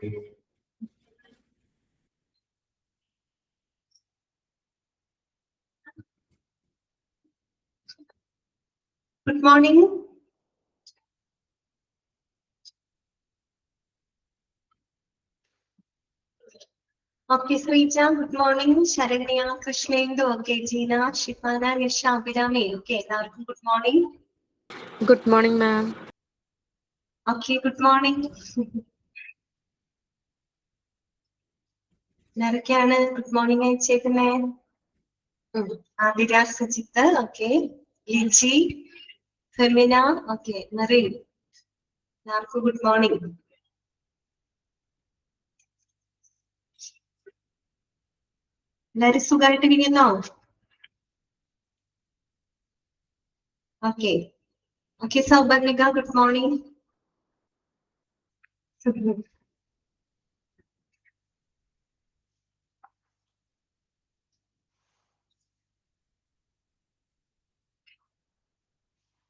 Good morning. Okay, Srija, good morning. Sharanya, Krishnendu, okay, Jeena, Shifana, Yasha, Abhirami, okay, good morning. Good morning, ma'am. Okay, good morning. Narakana, good morning, Chetane. Adira, Sajita, okay. Lichi, Femina, okay. Narine, Narku, good morning. Larisugaritiviano. Okay. Okay, Saubarniga, good morning.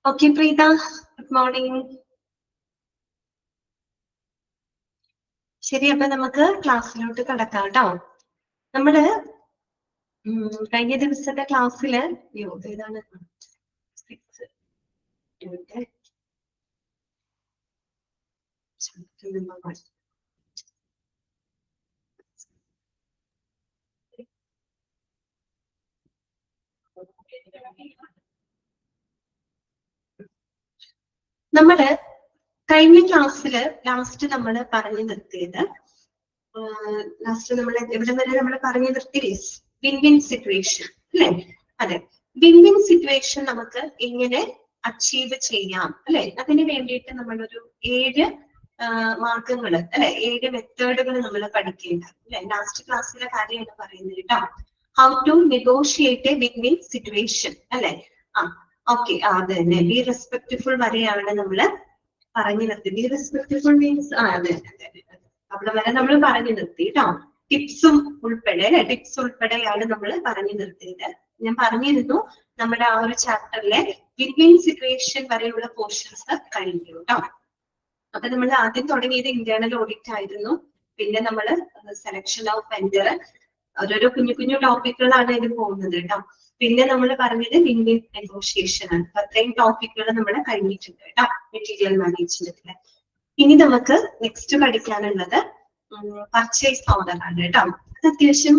Okay, Preeta, good morning. ശരി, അപ്പൊ നമുക്ക് ക്ലാസ്സിലോട്ട് കടക്കാം കേട്ടോ. നമ്മള് കഴിഞ്ഞ ദിവസത്തെ ക്ലാസ്സില് ഏതാണ് നമ്മള് കഴിഞ്ഞ ക്ലാസ്സില് ലാസ്റ്റ് നമ്മള് പറഞ്ഞു നിർത്തിയത് എവിടെ വരെ നമ്മൾ പറഞ്ഞു നിർത്തി? വിൻ വിൻ സിറ്റുവേഷൻ അല്ലെ? അതെ, വിൻ വിൻ സിറ്റുവേഷൻ നമുക്ക് എങ്ങനെ അച്ചീവ് ചെയ്യാം അല്ലെ? അതിന് വേണ്ടിയിട്ട് നമ്മളൊരു 7 മാർഗങ്ങൾ അല്ലെ, 7 മെത്തേഡുകൾ നമ്മൾ പഠിക്കേണ്ട അല്ലെ? ലാസ്റ്റ് ക്ലാസ്സിലെ കാര്യമാണ് പറയുന്നത് കേട്ടോ. How to negotiate a win win situation അല്ലെ? ഓക്കെ, അത് തന്നെ. ബി റെസ്പെക്ട്ഫുൾ വരെയാണ് നമ്മള് പറഞ്ഞു നിർത്തി. ബി റെസ്പെക്ട്ഫുൾ മീൻസ് അതെ, അവിടെ വരെ നമ്മൾ പറഞ്ഞു നിർത്തി കേട്ടോ. ടിപ്സും ഉൾപ്പെടെ അല്ലെ, ടിപ്സ് ഉൾപ്പെടെയാണ് നമ്മൾ പറഞ്ഞു നിർത്തിയത്. ഞാൻ പറഞ്ഞിരുന്നു നമ്മുടെ ആ ഒരു ചാപ്റ്ററിലെ വിൻ വിൻ സിറ്റുവേഷൻ വരെയുള്ള പോർഷൻസ് കഴിഞ്ഞു കേട്ടോ. അപ്പൊ നമ്മൾ ആദ്യം തുടങ്ങിയത് ഇന്റേണൽ ഓഡിറ്റ് ആയിരുന്നു. പിന്നെ നമ്മൾ സെലക്ഷൻ ഓഫ് വെൻഡർ, ഓരോരോ കുഞ്ഞു കുഞ്ഞു ടോപ്പിക്കുകളാണ് ഇതിൽ പോകുന്നത് കേട്ടോ. പിന്നെ നമ്മൾ പറഞ്ഞത് വിൻ വിൻ നെഗോഷിയേഷൻ ആണ്. അത്രയും ടോപ്പിക്കുകൾ നമ്മൾ കഴിഞ്ഞിട്ടുണ്ട് കേട്ടോ മെറ്റീരിയൽ മാനേജ്മെന്റില്. ഇനി നമുക്ക് നെക്സ്റ്റ് പഠിക്കാനുള്ളത് പർച്ചേസ് ഓർഡർ ആണ് കേട്ടോ. അത് അത്യാവശ്യം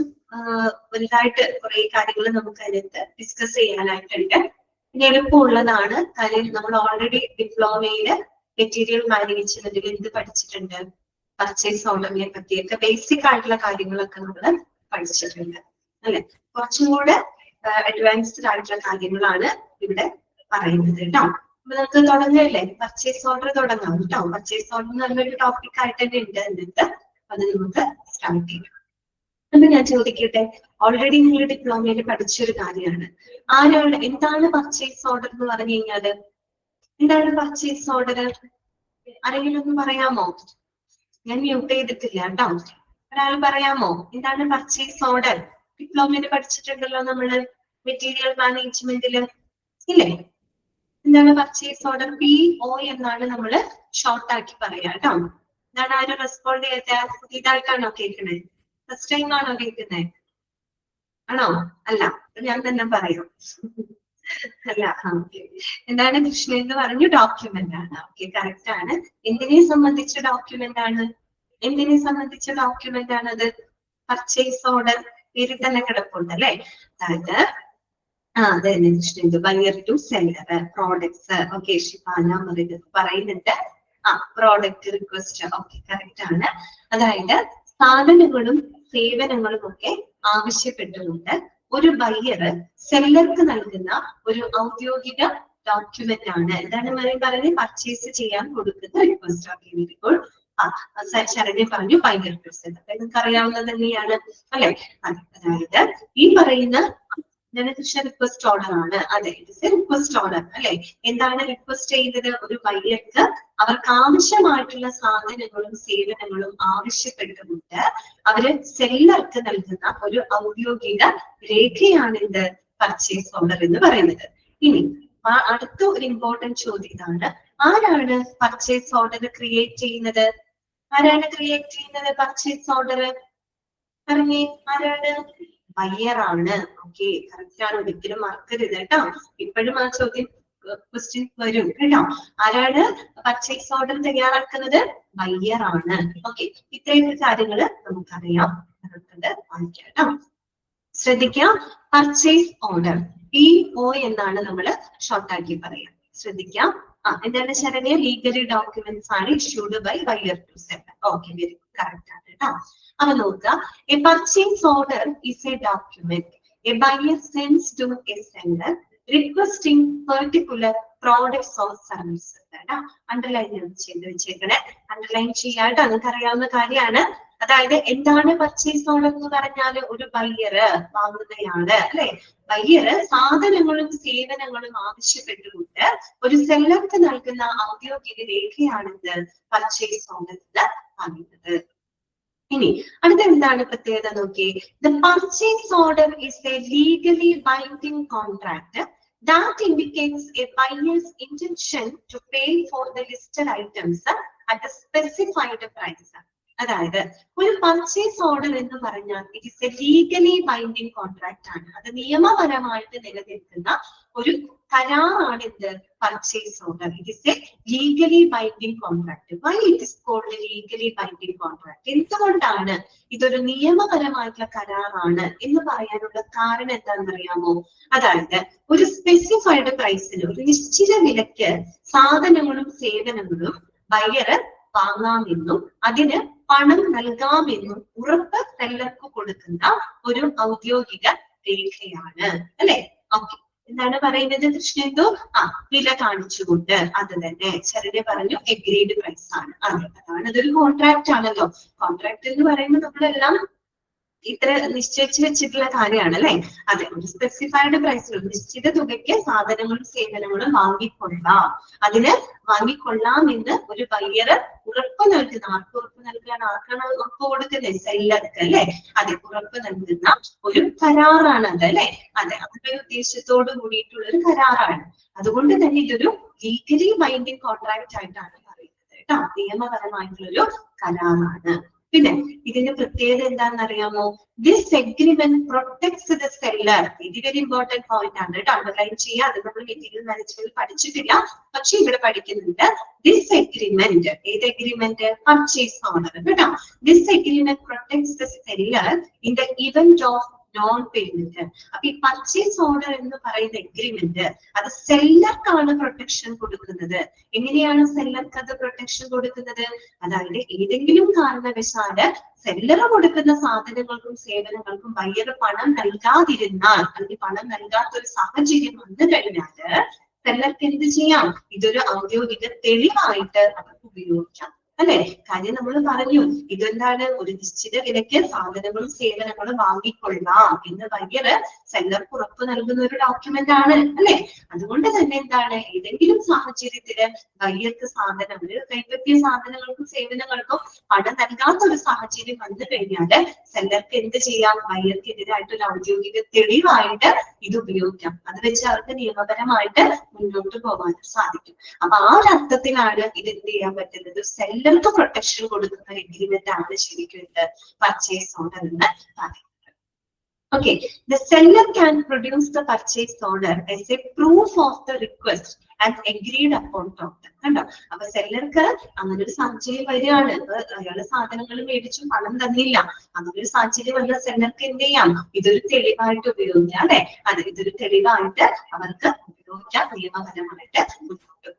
വലുതായിട്ട് കുറെ കാര്യങ്ങൾ നമുക്ക് അതിനകത്ത് ഡിസ്കസ് ചെയ്യാനായിട്ടുണ്ട്. ഇനി എളുപ്പമുള്ളതാണ്. കാര്യം നമ്മൾ ഓൾറെഡി ഡിപ്ലോമയില് മെറ്റീരിയൽ മാനേജ്മെന്റിൽ എന്ത് പഠിച്ചിട്ടുണ്ട്? പർച്ചേസ് ഓർഡറിനെ പറ്റിയൊക്കെ ബേസിക് ആയിട്ടുള്ള കാര്യങ്ങളൊക്കെ നമ്മൾ പഠിച്ചിട്ടുണ്ട് അല്ലെ? കുറച്ചും കൂടെ അഡ്വാൻസ്ഡ് ആയിട്ടുള്ള കാര്യങ്ങളാണ് ഇവിടെ പറയുന്നത് കേട്ടോ. അപ്പൊ നമുക്ക് തുടങ്ങല്ലേ? പർച്ചേസ് ഓർഡർ തുടങ്ങാം കേട്ടോ. പർച്ചേസ് ഓർഡർ നല്ലൊരു ടോപ്പിക് ആയിട്ട് തന്നെ ഉണ്ട് എന്നിട്ട് അത് നമുക്ക് സ്റ്റാർട്ട് ചെയ്യാം. അപ്പൊ ഞാൻ ചോദിക്കട്ടെ, ഓൾറെഡി നിങ്ങൾ ഡിപ്ലോമയിൽ പഠിച്ചൊരു കാര്യമാണ്. ആരാണ് എന്താണ് പർച്ചേസ് ഓർഡർ എന്ന് പറഞ്ഞു കഴിഞ്ഞാല്? എന്താണ് പർച്ചേസ് ഓർഡർ? ആരെങ്കിലും ഒന്ന് പറയാമോ? ഞാൻ മ്യൂട്ട് ചെയ്തിട്ടില്ല കേട്ടോ. ഒരാൾ പറയാമോ എന്താണ് പർച്ചേസ് ഓർഡർ? ഡിപ്ലോമയിൽ പഠിച്ചിട്ടുണ്ടല്ലോ നമ്മള് മെറ്റീരിയൽ മാനേജ്മെന്റില് ഇല്ലേ? എന്താണ് പർച്ചേസ് ഓർഡർ? PO എന്നാണ് നമ്മൾ ഷോർട്ട് ആക്കി പറയാം കേട്ടോ. എന്താണ് ആരും റെസ്പോണ്ട് ചെയ്ത? ഇതായിട്ടാണോ കേൾക്കണേ? ഫസ്റ്റ് ടൈം ആണോ കേൾക്കുന്നത്? ആണോ? അല്ല, ഞാൻ തന്നെ പറയാം. അല്ല, എന്താണ് കൃഷ്ണ എന്ന് പറഞ്ഞു? ഡോക്യുമെന്റ് ആണ്. ഓക്കെ, കറക്റ്റ് ആണ്. എന്തിനെ സംബന്ധിച്ച ഡോക്യുമെന്റ് ആണ്? എന്തിനെ സംബന്ധിച്ച ഡോക്യുമെന്റ് ആണ് അത്? പർച്ചേസ് ഓർഡർ പേരിൽ തന്നെ കിടപ്പുണ്ട് അല്ലെ? അതായത് അതെ Krishna, buyer to seller, products. Okay, Shifana പറയുന്നുണ്ട്. Product request. ഓക്കെ, കറക്റ്റ് ആണ്. അതായത് സാധനങ്ങളും സേവനങ്ങളും ഒക്കെ ആവശ്യപ്പെട്ടുകൊണ്ട് ഒരു ബയ്യർ സെല്ലർക്ക് നൽകുന്ന ഒരു ഔദ്യോഗിക ഡോക്യുമെന്റ് ആണ്. എന്താണ് പറയുന്നത്? പർച്ചേസ് ചെയ്യാൻ കൊടുക്കുന്ന request. Okay, very good. Saranya പറഞ്ഞു ബയർ റിക്വസ്റ്റ്. അപ്പൊ നിങ്ങൾക്ക് അറിയാവുന്നത് തന്നെയാണ് അല്ലെ? അതായത് ഈ പറയുന്ന റിക്വസ്റ്റ് ഓർഡർ ആണ്. അതെ, ഇറ്റ് ഇസ് റിക്വസ്റ്റ് ഓർഡർ അല്ലെ? എന്താണ് റിക്വസ്റ്റ് ചെയ്യുന്നത്? ഒരു ബയ്യർക്ക് അവർക്ക് ആവശ്യമായിട്ടുള്ള സാധനങ്ങളും സേവനങ്ങളും ആവശ്യപ്പെട്ടുകൊണ്ട് അവര് സെല്ലർക്ക് നൽകുന്ന ഒരു ഔദ്യോഗിക രേഖയാണ് ഇത് പർച്ചേസ് ഓർഡർ എന്ന് പറയുന്നത്. ഇനി അടുത്ത ഒരു ഇമ്പോർട്ടന്റ് ചോദ്യം ഇതാണ്: ആരാണ് പർച്ചേസ് ഓർഡർ ക്രിയേറ്റ് ചെയ്യുന്നത്? ആരാണ് ക്രിയേറ്റ് ചെയ്യുന്നത് പർച്ചേസ് ഓർഡർ? പറഞ്ഞേ, ആരാണ്? ബയ്യർ ആണ്. ഓക്കെ, കറക്റ്റ് ആണ്, ഒരിക്കലും മറക്കരുത് കേട്ടോ. ഇപ്പോഴും ആ ചോദ്യം ക്വസ്റ്റ്യൻ വരും കേട്ടോ. ആരാണ് പർച്ചേസ് ഓർഡർ തയ്യാറാക്കുന്നത്? ബയ്യർ ആണ്. ഓക്കെ, ഇത്രയും കാര്യങ്ങൾ നമുക്കറിയാം. വായിക്കാം കേട്ടോ. ശ്രദ്ധിക്കാം, പർച്ചേസ് ഓർഡർ PO എന്നാണ് നമ്മൾ ഷോർട്ടാക്കി പറയാം. ശ്രദ്ധിക്കാം. എന്താണ് ശരണ്യ? ലീഗലി ഡോക്യുമെന്റ്സ് ആണ് issued by buyer to seller. Okay, very correct ആണ് കേട്ടോ. അപ്പൊ നോക്കുക, a purchase order is a document a buyer sends to a seller requesting particular products or services. Underline ചെയ്ത് വെച്ചേക്കണേ. അണ്ടർലൈൻ ചെയ്യാനായിട്ട് നിങ്ങൾക്ക് അറിയാവുന്ന കാര്യമാണ്. അതായത് എന്താണ് പർച്ചേസ് ഓർഡർ എന്ന് പറഞ്ഞാൽ? ഒരു ബയ്യറ് വാങ്ങുന്നയാള് അല്ലെ, ബയ്യറ് സാധനങ്ങളും സേവനങ്ങളും ആവശ്യപ്പെട്ടുകൊണ്ട് ഒരു സെല്ലർക്ക് നൽകുന്ന ഔദ്യോഗിക രേഖയാണിത് പർച്ചേസ് ഓർഡർ എന്ന് പറയുന്നത്. ഇനി അടുത്ത എന്താണ് പ്രത്യേകത നോക്കി. The purchase order is a legally binding contract that indicates a buyer's intention to pay for the listed items at a specified price. അതായത് ഒരു പർച്ചേസ് ഓർഡർ എന്ന് പറഞ്ഞാൽ it is a legally binding contract ആണ്. അത് നിയമപരമായിട്ട് നിലനിൽക്കുന്ന ഒരു കരാറാണ് ഇത് purchase order. It is a legally binding contract. Why it is called legally binding contract? എന്തുകൊണ്ടാണ് ഇതൊരു നിയമപരമായിട്ടുള്ള കരാറാണ് എന്ന് പറയാനുള്ള കാരണം എന്താണെന്ന് അറിയാമോ? അതായത് ഒരു സ്പെസിഫൈഡ് പ്രൈസിന്, ഒരു നിശ്ചിത വിലക്ക് സാധനങ്ങളും സേവനങ്ങളും ബയ്യർ വാങ്ങാമെന്നും അതിന് പണം നൽകാമെന്നും ഉറപ്പ് സെല്ലർക്ക് കൊടുക്കുന്ന ഒരു ഔദ്യോഗിക രേഖയാണ് അല്ലെ. ഓക്കെ, എന്താണ് പറയുന്നത് കൃഷ്ണേന്ദു? വില കാണിച്ചുകൊണ്ട്. അത് തന്നെ ശരണ്യ പറഞ്ഞു, എഗ്രീഡ് പ്രൈസ് ആണ്. അതെ, അതാണ്, ഇതൊരു കോൺട്രാക്ട് ആണല്ലോ. കോൺട്രാക്ട് എന്ന് പറയുമ്പോൾ നമ്മളെല്ലാം ഇത്ര നിശ്ചയിച്ചു വെച്ചിട്ടുള്ള കാര്യമാണ് അല്ലെ. അതെ, ഒരു സ്പെസിഫൈഡ് പ്രൈസിൽ ഒരു നിശ്ചിത തുകയ്ക്ക് സാധനങ്ങളും സേവനങ്ങളും വാങ്ങിക്കൊള്ളാം. അതിന് വാങ്ങിക്കൊള്ളാം എന്ന് ഒരു ബയ്യർ ഉറപ്പ് നൽകുന്ന, ആർക്ക് ഉറപ്പ് നൽകാൻ? ആർക്കാണ് ഉറപ്പ് കൊടുക്കുന്നത്? സെല്ലർക്ക് അല്ലെ. അതെ, ഉറപ്പ് നൽകുന്ന ഒരു കരാറാണ് അത് അല്ലെ. അതെ, അവരുടെ ഉദ്ദേശത്തോട് കൂടിയിട്ടുള്ള ഒരു കരാറാണ്. അതുകൊണ്ട് തന്നെ ഇതൊരു ലീഗലി ബൈൻഡിംഗ് കോൺട്രാക്ട് ആയിട്ടാണ് പറയുന്നത് കേട്ടോ. നിയമപരമായിട്ടുള്ളൊരു കരാറാണ്. പിന്നെ ഇതിന്റെ പ്രത്യേകത എന്താണെന്ന് അറിയാമോ? This agreement protects the seller. ഇത് വെരി ഇമ്പോർട്ടന്റ് പോയിന്റ് ആണ് കേട്ടോ. അണ്ടർലൈൻ ചെയ്യുക. അത് നമ്മൾ മെറ്റീരിയൽ മാനേജ്മെന്റ് പഠിച്ചിട്ടില്ല, പക്ഷെ ഇവിടെ പഠിക്കുന്നുണ്ട്. ദിസ് എഗ്രിമെന്റ്, ഏത് എഗ്രിമെന്റ്? പർച്ചേസ് ഓർഡർ കേട്ടോ. This agreement protects the seller in the event of non payment. അപ്പൊ ഈ പർച്ചേസ് ഓർഡർ എന്ന് പറയുന്ന എഗ്രിമെന്റ് അത് സെല്ലർക്കാണ് പ്രൊട്ടക്ഷൻ കൊടുക്കുന്നത്. എങ്ങനെയാണ് സെല്ലർക്ക് അത് പ്രൊട്ടക്ഷൻ കൊടുക്കുന്നത്? അതായത് ഏതെങ്കിലും കാരണവശാല് സെല്ലർ കൊടുക്കുന്ന സാധനങ്ങൾക്കും സേവനങ്ങൾക്കും ബയ്യർ പണം നൽകാതിരുന്നാൽ, അല്ലെങ്കിൽ പണം നൽകാത്ത ഒരു സാഹചര്യം വന്നു കഴിഞ്ഞാല് സെല്ലർക്ക് എന്ത് ചെയ്യാം? ഇതൊരു ഔദ്യോഗിക തെളിവായിട്ട് അവർക്ക് ഉപയോഗിക്കാം അല്ലെ. കാര്യം നമ്മൾ പറഞ്ഞു, ഇതെന്താണ്? ഒരു നിശ്ചിത വിലയ്ക്ക് സാധനങ്ങളും സേവനങ്ങളും വാങ്ങിക്കൊള്ളാം എന്ന് ബയ്യർ സെല്ലർക്ക് ഉറപ്പ് നൽകുന്ന ഒരു ഡോക്യുമെന്റ് ആണ് അല്ലെ. അതുകൊണ്ട് തന്നെ എന്താണ്, ഏതെങ്കിലും സാഹചര്യത്തില് ബയ്യർക്ക് സാധനങ്ങൾ, കൈപ്പറ്റിയ സാധനങ്ങൾക്കും സേവനങ്ങൾക്കും പണം നൽകാത്ത ഒരു സാഹചര്യം വന്നു കഴിഞ്ഞാല് സെല്ലർക്ക് എന്ത് ചെയ്യാം? ബയ്യർക്കെതിരായിട്ട് ഒരു ഔദ്യോഗിക തെളിവായിട്ട് ഇത് ഉപയോഗിക്കാം. അത് വെച്ച് അവർക്ക് നിയമപരമായിട്ട് മുന്നോട്ട് പോകാൻ സാധിക്കും. അപ്പൊ ആ ഒരു അർത്ഥത്തിലാണ് ഇത് എന്ത് ചെയ്യാൻ പറ്റുന്നത്? സെല്ലർ പ്രൊട്ടക്ഷൻ കൊടുക്കുന്ന എഗ്രിമെന്റ് ആണ് ശരിക്കും പർച്ചേസ് ഓർഡർ എന്ന് പറയുന്നത്. Okay, the seller can produce the purchase order as a proof of the request as agreed upon doctor. കണ്ടോ? അപ്പൊ സെല്ലർക്ക് അങ്ങനെ ഒരു സാഹചര്യം വരികയാണ്. അയാള് സാധനങ്ങൾ മേടിച്ചു, പണം തന്നില്ല. അങ്ങനെ ഒരു സാഹചര്യം വന്ന സെല്ലർക്ക് എന്ത് ചെയ്യാം? ഇതൊരു തെളിവായിട്ട് ഉപയോഗിക്കാം അല്ലെ. അതെ, ഇതൊരു തെളിവായിട്ട് അവർക്ക് ഉപയോഗിക്കാം, നിയമപരമായിട്ട് മുന്നോട്ട് പോകാം.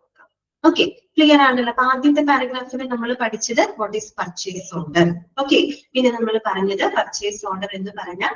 ഓക്കെ, ക്ലിയർ ആണല്ലോ. അപ്പൊ ആദ്യത്തെ പാരഗ്രാഫിൽ നമ്മൾ പഠിച്ചത് what is purchase order. Okay, പിന്നെ നമ്മൾ പറഞ്ഞത് പർച്ചേസ് ഓർഡർ എന്ന് പറഞ്ഞാൽ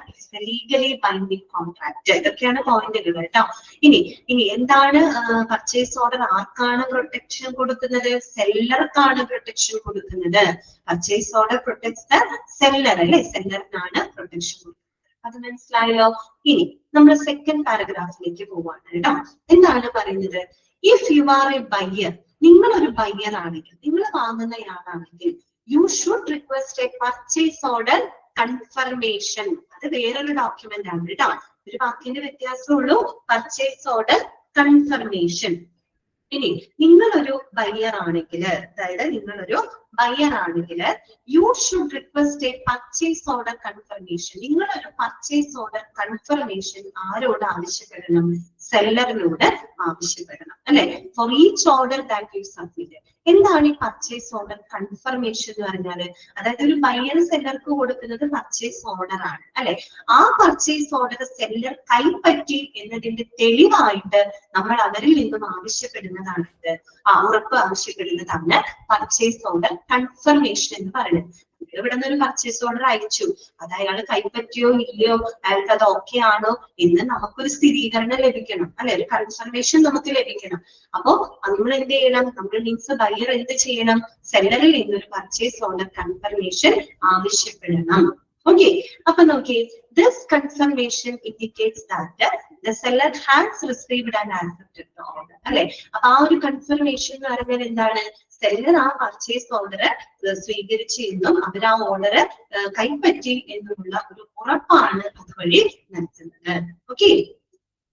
ലീഗലി ബൈൻഡിംഗ് കോൺട്രാക്ട്. ഇതൊക്കെയാണ് പോയിന്റുകൾ കേട്ടോ. ഇനി എന്താണ് പർച്ചേസ് ഓർഡർ? ആർക്കാണ് പ്രൊട്ടക്ഷൻ കൊടുക്കുന്നത്? സെല്ലർക്കാണ് പ്രൊട്ടക്ഷൻ കൊടുക്കുന്നത്. Purchase order protects the seller അല്ലെ. സെല്ലറിനാണ് പ്രൊട്ടക്ഷൻ കൊടുക്കുന്നത്. അത് മനസ്സിലായല്ലോ. ഇനി നമ്മൾ സെക്കൻഡ് പാരഗ്രാഫിലേക്ക് പോവാണ് കേട്ടോ. എന്താണ് പറയുന്നത്? If you are a buyer, നിങ്ങൾ ഒരു ബയ്യർ ആണെങ്കിൽ, നിങ്ങൾ വാങ്ങുന്നയാളാണെങ്കിൽ, you should request a purchase order confirmation. അത് വേറൊരു ഡോക്യുമെന്റ് ആണ് കേട്ടോ. ഒരു വാക്കിന്റെ വ്യത്യാസമുള്ളൂ. Purchase order confirmation. ഇനി നിങ്ങളൊരു ബയ്യർ ആണെങ്കിൽ, അതായത് നിങ്ങളൊരു ബയ്യർ ആണെങ്കിൽ U should request a purchase order confirmation. നിങ്ങളൊരു പർച്ചേസ് ഓർഡർ കൺഫർമേഷൻ ആരോട് ആവശ്യപ്പെടണം? സെല്ലറിനോട് ആവശ്യപ്പെടണം, അല്ലെ? For each order that you submit. എന്താണ് ഈ പർച്ചേസ് ഓർഡർ കൺഫർമേഷൻ എന്ന് പറഞ്ഞാല്? അതായത് ഒരു ബയ്യർ സെല്ലർക്ക് കൊടുക്കുന്നത് പർച്ചേസ് ഓർഡർ ആണ്, അല്ലെ? ആ പർച്ചേസ് ഓർഡർ സെല്ലർ കൈപ്പറ്റി എന്നതിന്റെ തെളിവായിട്ട് നമ്മൾ അവരിൽ നിന്നും ആവശ്യപ്പെടുന്നതാണ് ഉറപ്പ് ആവശ്യപ്പെടുന്നതാണ് പർച്ചേസ് ഓർഡർ കൺഫർമേഷൻ എന്ന് പറയുന്നത്. ഇവിടെ നിന്ന് ഒരു പർച്ചേസ് ഓർഡർ അയച്ചു, അത് അയാൾ കൈപ്പറ്റിയോ ഇല്ലയോ, അയാൾക്ക് അത് ഓക്കെ ആണോ എന്ന് നമുക്കൊരു സ്ഥിരീകരണം ലഭിക്കണം, അല്ലെ? ഒരു കൺഫർമേഷൻ നമുക്ക് ലഭിക്കണം. അപ്പോ നമ്മൾ എന്ത് ചെയ്യണം? നമ്മൾ മീൻസ് ബയ്യർ എന്ത് ചെയ്യണം? സെല്ലറിൽ നിന്നൊരു പർച്ചേസ് ഓർഡർ കൺഫർമേഷൻ ആവശ്യപ്പെടണം. ഓക്കെ, അപ്പൊ നോക്കിയേ, this confirmation indicates that the seller has received and accepted the order, അല്ലെ? അപ്പൊ ആ ഒരു കൺഫർമേഷൻ എന്ന് പറയുന്നത് എന്താണ്? സെല്ലർ ആ പർച്ചേസ് ഓർഡർ സ്വീകരിച്ചെന്നും അവർ ആ ഓർഡർ കൈപ്പറ്റി എന്നുള്ള ഒരു ഉറപ്പാണ് അതുവഴി നൽകുന്നത്. ഓക്കെ,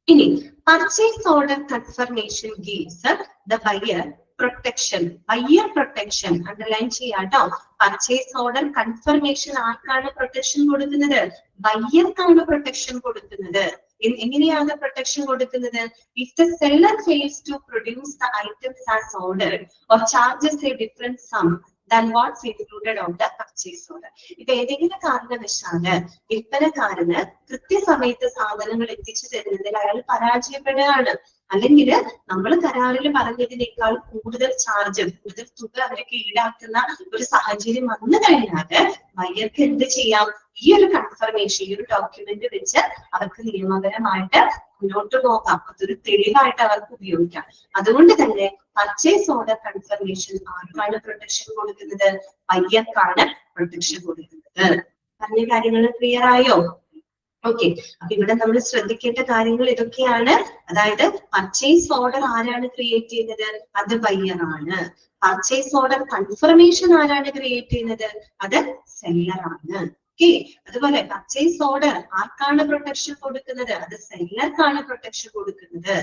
ഇനി purchase order confirmation gives the buyer protection. Buyer protection underline ചെയ്യാട്ടോ. പർച്ചേസ് ഓർഡർ കൺഫർമേഷൻ ആർക്കാണ് പ്രൊട്ടക്ഷൻ കൊടുക്കുന്നത്? ബയ്യർക്കാണ് പ്രൊട്ടക്ഷൻ കൊടുക്കുന്നത്. എങ്ങനെയാണ് പ്രൊട്ടക്ഷൻ കൊടുക്കുന്നത്? If the seller fails to produce the items as ordered or charges a different sum than what's included on the purchase order. ഇപ്പൊ ഏതെങ്കിലും കാരണവശാല് വിൽപ്പനക്കാരന് കൃത്യസമയത്ത് സാധനങ്ങൾ എത്തിച്ചു തരുന്നതിൽ അയാൾ പരാജയപ്പെടുകയാണ്, അല്ലെങ്കിൽ നമ്മൾ കരാറിൽ പറഞ്ഞതിനേക്കാൾ കൂടുതൽ ചാർജ്, കൂടുതൽ തുക അവർക്ക് ഈടാക്കുന്ന ഒരു സാഹചര്യം വന്നു കഴിഞ്ഞാല് ബയ്യർക്ക് എന്ത് ചെയ്യാം? ഈ ഒരു കൺഫർമേഷൻ, ഈ ഒരു ഡോക്യുമെന്റ് വെച്ച് അവർക്ക് നിയമപരമായിട്ട് മുന്നോട്ട് പോകാം. അതൊരു തെളിവായിട്ട് അവർക്ക് ഉപയോഗിക്കാം. അതുകൊണ്ട് തന്നെ പർച്ചേസ് ഓർഡർ കൺഫർമേഷൻ ആർക്കാണ് പ്രൊട്ടക്ഷൻ കൊടുക്കുന്നത്? ബയ്യർക്കാണ് പ്രൊട്ടക്ഷൻ കൊടുക്കുന്നത്. പറഞ്ഞ കാര്യങ്ങൾ ക്ലിയർ ആയോ? ഓക്കെ, അപ്പൊ ഇവിടെ നമ്മൾ ശ്രദ്ധിക്കേണ്ട കാര്യങ്ങൾ ഇതൊക്കെയാണ്. അതായത് പർച്ചേസ് ഓർഡർ ആരാണ് ക്രിയേറ്റ് ചെയ്യുന്നത്? അത് ബയ്യറാണ്. പർച്ചേസ് ഓർഡർ കൺഫർമേഷൻ ആരാണ് ക്രിയേറ്റ് ചെയ്യുന്നത്? അത് സെല്ലറാണ്. ഓക്കെ, അതുപോലെ പർച്ചേസ് ഓർഡർ ആർക്കാണ് പ്രൊട്ടക്ഷൻ കൊടുക്കുന്നത്? അത് സെല്ലർക്കാണ് പ്രൊട്ടക്ഷൻ കൊടുക്കുന്നത്.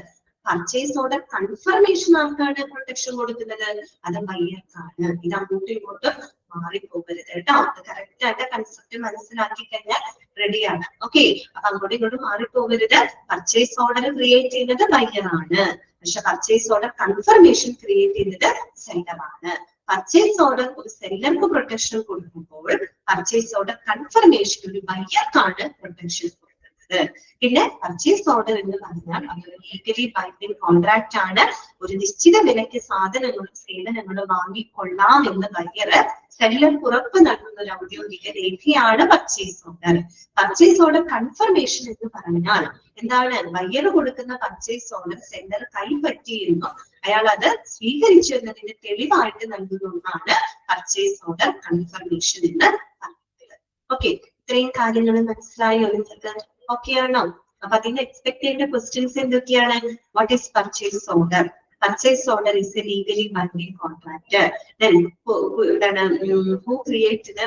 പർച്ചേസ് ഓർഡർ കൺഫർമേഷൻ ആർക്കാണ് പ്രൊട്ടക്ഷൻ കൊടുക്കുന്നത്? അത് ബയ്യർക്കാണ്. ഇത് അങ്ങോട്ടും ഇങ്ങോട്ടും മാറിപ്പോകരുത് കേട്ടോ. അത് കറക്റ്റ് ആയിട്ട് കൺസെപ്റ്റ് മനസ്സിലാക്കി കഴിഞ്ഞാൽ റെഡിയാണ്. ഓക്കെ, അപ്പൊ അങ്ങോട്ടും ഇങ്ങോട്ടും മാറിപ്പോകരുത്. പർച്ചേസ് ഓർഡർ ക്രിയേറ്റ് ചെയ്യുന്നത് ബയ്യറാണ്, പക്ഷെ പർച്ചേസ് ഓർഡർ കൺഫർമേഷൻ ക്രിയേറ്റ് ചെയ്യുന്നത് സെല്ലറാണ്. പർച്ചേസ് ഓർഡർ ഒരു സെല്ലർക്ക് പ്രൊട്ടക്ഷൻ കൊടുക്കുമ്പോൾ പർച്ചേസ് ഓർഡർ കൺഫർമേഷൻ ഒരു ബയ്യർക്കാണ് പ്രൊട്ടക്ഷൻ കൊടുക്കുന്നത്. പിന്നെ പർച്ചേസ് ഓർഡർ എന്ന് പറഞ്ഞാൽ അതൊരു ലീഗലി ബൈൻഡിങ് കോൺട്രാക്ട് ആണ്. ഒരു നിശ്ചിത വിലയ്ക്ക് സാധനങ്ങളും സേവനങ്ങളും വാങ്ങിക്കൊള്ളാം എന്ന് ബയ്യർ സെല്ലർക്ക് ഉറപ്പ് നൽകുന്ന ഒരു ഔദ്യോഗിക രേഖയാണ് purchase order. Purchase order confirmation എന്ന് പറഞ്ഞാൽ എന്താണ്? ബയ്യർ കൊടുക്കുന്ന പർച്ചേസ് ഓർഡർ സെല്ലർ കൈപ്പറ്റിയിരുന്നു, അയാൾ അത് സ്വീകരിച്ചു എന്നതിന്റെ തെളിവായിട്ട് നൽകുന്ന ഒന്നാണ് പർച്ചേസ് ഓർഡർ കൺഫർമേഷൻ എന്ന് പറയുന്നത്. ഓക്കെ, ഇത്രയും കാര്യങ്ങൾ മനസ്സിലായോ നിങ്ങൾക്ക്? ഓക്കെ ആണോ? അപ്പൊ അതിന് എക്സ്പെക്ട് ചെയ്യേണ്ട ക്വസ്റ്റ്യൻസ് എന്തൊക്കെയാണ്? What is purchase order? Purchase order is a legally binding contract. Then who creates the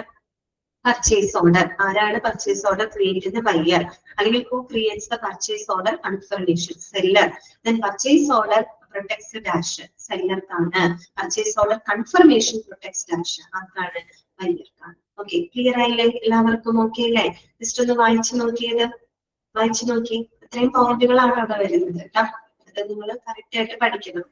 purchase order? ആരാണ് purchase order create ചെയ്യുന്നത്? ബയ്യർ. അല്ലെങ്കിൽ who creates the purchase order confirmation? Seller. Then purchase order protects the dash. സെല്ലർക്കാണ്. Purchase order confirmation protects dash. ആർക്കാണ്? ബയ്യർക്കാണ്. Okay, clear ആയില്ലേ? എല്ലാവർക്കും okay അല്ലേ? Just ഒന്ന് വായിച്ചു നോക്കിയത്, വായിച്ചു നോക്കി. ഇത്രയും പോയിന്റുകളാണ് അവിടെ വരുന്നത് കേട്ടോ. അത് നിങ്ങൾ കറക്റ്റ് ആയിട്ട് പഠിക്കണം.